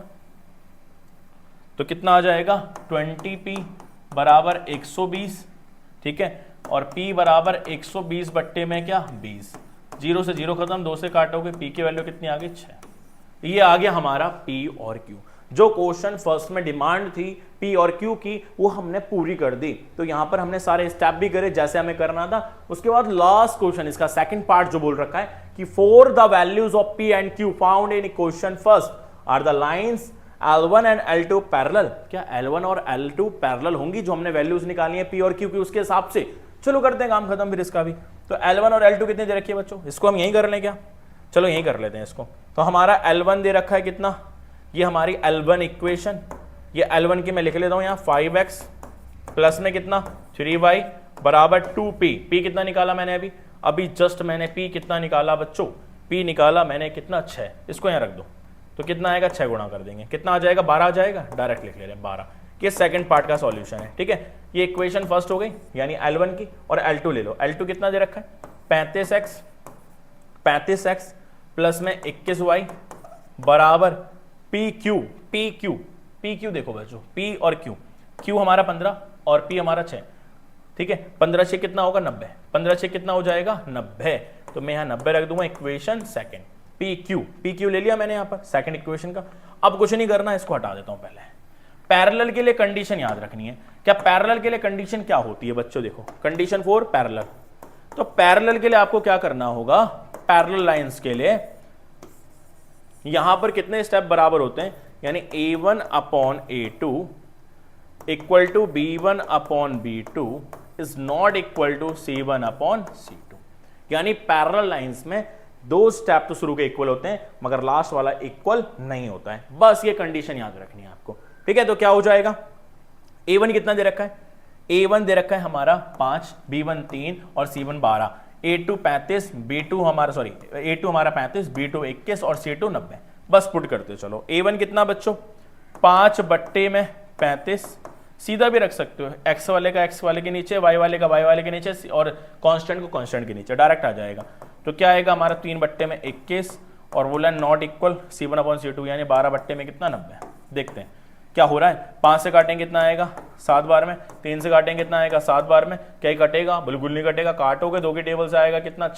तो कितना आ जाएगा 20p बराबर 120, ठीक है। और p बराबर 120 बट्टे में क्या 20, 0 से 0 खत्म, 2 से काटोगे p की वैल्यू कितनी आ गई 6। ये आ गया हमारा p और q। जो क्वेश्चन फर्स्ट में डिमांड थी p और q की वो हमने पूरी कर दी। तो यहां पर हमने सारे स्टेप भी करे जैसे हमें करना था। उसके बाद लास्ट क्वेश्चन, इसका सेकंड पार्ट जो बोल रखा है कि for the values of p and q found in question first are the lines L1 and L2 parallel. क्या L1 और L2 पैरेलल होंगी, जो हमने वैल्यूज निकाली है p और q की उसके हिसाब से। चलो करते हैं काम खत्म फिर इसका भी। तो L1 और L2 कितने दे रखी है बच्चों, इसको हम यहीं कर लें क्या, चलो यहीं कर लेते हैं इसको। तो हमारा L1 दे रखा है कितना, ये हमारी L1 इक्वेशन, ये L1 की मैं लिख लेता हूं यहां 5x प्लस में कितना 3y बराबर 2p, p कितना निकाला मैंने अभी जस्ट मैंने p कितना निकाला बच्चों, p निकाला मैंने कितना 6, इसको यहां रख दो तो कितना आएगा 6 गुणा कर देंगे, कितना आ जाएगा 12 आ जाएगा, डायरेक्ट लिख ले रहे हैं 12। ये सेकंड पार्ट का सॉल्यूशन है, ठीक है। ये इक्वेशन फर्स्ट हो गई यानी L1 की, और L2 ले लो। L2 कितना दे रखा है 35x प्लस में 21y बराबर PQ देखो बच्चों, P और Q हमारा 15 और P हमारा 6, ठीक है। 15 से कितना होगा 90, 15 से कितना हो जाएगा 90, तो मैं यहाँ 90 रख दूंगा इक्वेशन सेकंड। PQ ले लिया मैंने यहाँ पर सेकंड इक्वेशन का। अब कुछ नहीं करना, इसको हटा देता हूं पहले। पैरेलल के लिए कंडीशन याद रखनी है। क्या पैरेलल के लिए कंडीशन क्या होती है बच्चों, देखो कंडीशन फॉर पैरेलल। तो पैरेलल के लिए आपको क्या करना होगा, पैरेलल लाइंस के लिए यहां पर कितने स्टेप बराबर होते हैं, यानी a1 upon a2 equal to b1 upon b2 is not equal to c1 upon c2। यानी पैरेलल लाइंस में 2 स्टेप तो शुरू के इक्वल होते हैं मगर लास्ट वाला इक्वल नहीं होता है, बस ये कंडीशन याद रखनी है आपको, ठीक है। तो क्या हो जाएगा, a1 कितना दे रखा है, a1 दे रखा है हमारा 5, b1 3 और c1 12, a2 35, b2 हमारा a2 हमारा 35, b2 21 और c2 90। बस पुट करते चलो। a1 कितना बच्चों 5 बट्टे में 35, सीधा भी रख सकते हो, एक्स वाले का एक्स वाले के नीचे, वाई वाले का वाई वाले के नीचे, और कांस्टेंट को कांस्टेंट के नीचे डायरेक्ट आ जाएगा। तो क्या आएगा हमारा 3/21 और बोला नॉट इक्वल C1/C2 यानी 12 में कितना 90। देखते हैं क्या हो रहा है। 5 से काटेंगे कितना आएगा 7 बार में, 3 से काटेंगे कितना आएगा 7 बार में, क्या ही कटेगा, बिल्कुल नहीं कटेगा। काटोगे 2 की टेबल से आएगा कितना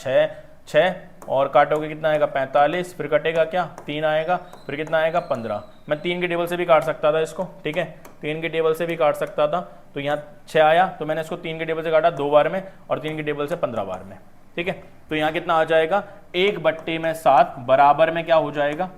6 और काटोगे कितना आएगा 45, फिर कटेगा क्या 3 आएगा, फिर कितना आएगा 15। मैं 3 की टेबल से भी काट सकता था इसको, ठीक है 3 की टेबल से भी काट सकता था। तो यहाँ 6 आया तो मैंने इसको 3 की टेबल से काटा 2 बार में और 3 की टेबल से 15 बार में, ठीक है। तो यहाँ कितना आ जाएगा 1/7 बराबर में क्या हो जाएगा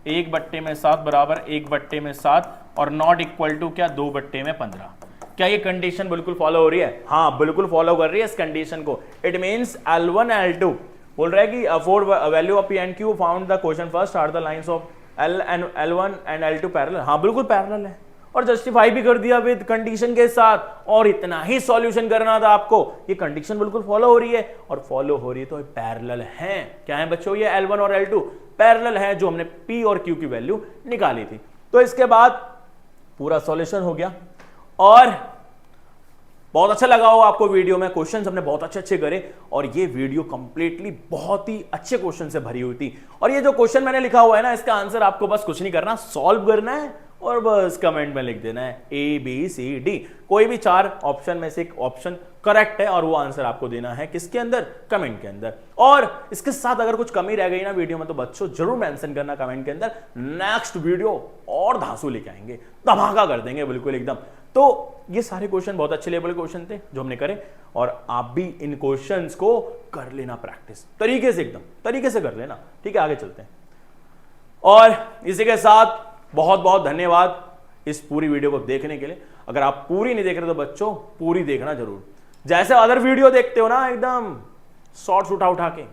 1/7 बराबर 1/7 और नॉट इक्वल टू क्या 2/15। क्या ये कंडीशन बिल्कुल फॉलो हो रही है? हाँ बिल्कुल फॉलो कर रही है इस कंडीशन को। इट मींस L1 L2 बोल रहा है कि for value of P and Q found the question first are the lines of L1 and L2 parallel. हाँ बिल्कुल पैरेलल है और जस्टिफाई भी कर दिया विद कंडीशन के साथ, और इतना ही सॉल्यूशन करना था आपको। ये कंडीशन बिल्कुल फॉलो हो रही है और फॉलो हो रही है तो पैरेलल है। क्या है बच्चों ये L1 और L2 पैरेलल है जो हमने P और Q की वैल्यू निकाली थी। तो इसके बाद पूरा सॉल्यूशन हो गया और बहुत अच्छा लगा हो आपको वीडियो में। क्वेश्चंस हमने बहुत अच्छे करे और ये वीडियो कंप्लीटली बहुत ही अच्छे क्वेश्चन से भरी हुई थी। और ये जो क्वेश्चन मैंने लिखा हुआ है ना इसका आंसर आपको बस कुछ नहीं करना, सॉल्व करना है और बस कमेंट में लिख देना है ABCD। कोई भी 4 ऑप्शन में से एक ऑप्शन करेक्ट है और वो आंसर आपको देना है किसके अंदर, कमेंट के अंदर। और इसके साथ अगर कुछ कमी रह गई ना वीडियो में तो बच्चों जरूर मेंशन करना कमेंट के अंदर। नेक्स्ट वीडियो और धांसू लेके आएंगे, धमाका कर देंगे बिल्कुल एकदम। तो ये सारे क्वेश्चन बहुत अच्छे लेवल क्वेश्चन थे जो हमने करे और आप भी इन क्वेश्चंस को कर लेना प्रैक्टिस तरीके से, एकदम तरीके से कर लेना, ठीक है। आगे चलते हैं और इसी के साथ बहुत बहुत धन्यवाद इस पूरी वीडियो को देखने के लिए। अगर आप पूरी नहीं देख रहे तो बच्चों पूरी देखना जरूर। जैसे अदर वीडियो देखते हो ना एकदम शॉर्ट्स उठा के,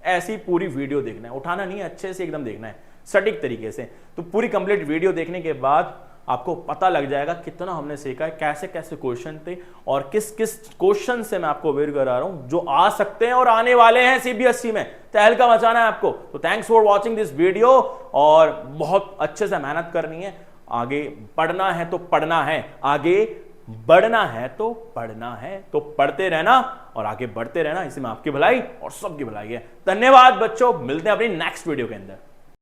ऐसी पूरी वीडियो देखना है, उठाना नहीं है, अच्छे से एकदम देखना है सटीक तरीके से। तो पूरी कंप्लीट वीडियो देखने के बाद आपको पता लग जाएगा कितना हमने सीखा है, कैसे कैसे क्वेश्चन थे और किस किस क्वेश्चन से मैं आपको अवेयर करा रहा हूं जो आ सकते हैं और आने वाले हैं CBSE में। तहलका मचाना है आपको। तो thanks for watching this video और बहुत अच्छे से मेहनत करनी है। आगे पढ़ना है तो पढ़ना है, आगे बढ़ना है तो पढ़ना है, तो पढ़ते रहना और आगे बढ़ते रहना। इसी में आपकी भलाई और सबकी भलाई है। धन्यवाद बच्चों, मिलते हैं अपनी नेक्स्ट वीडियो के अंदर।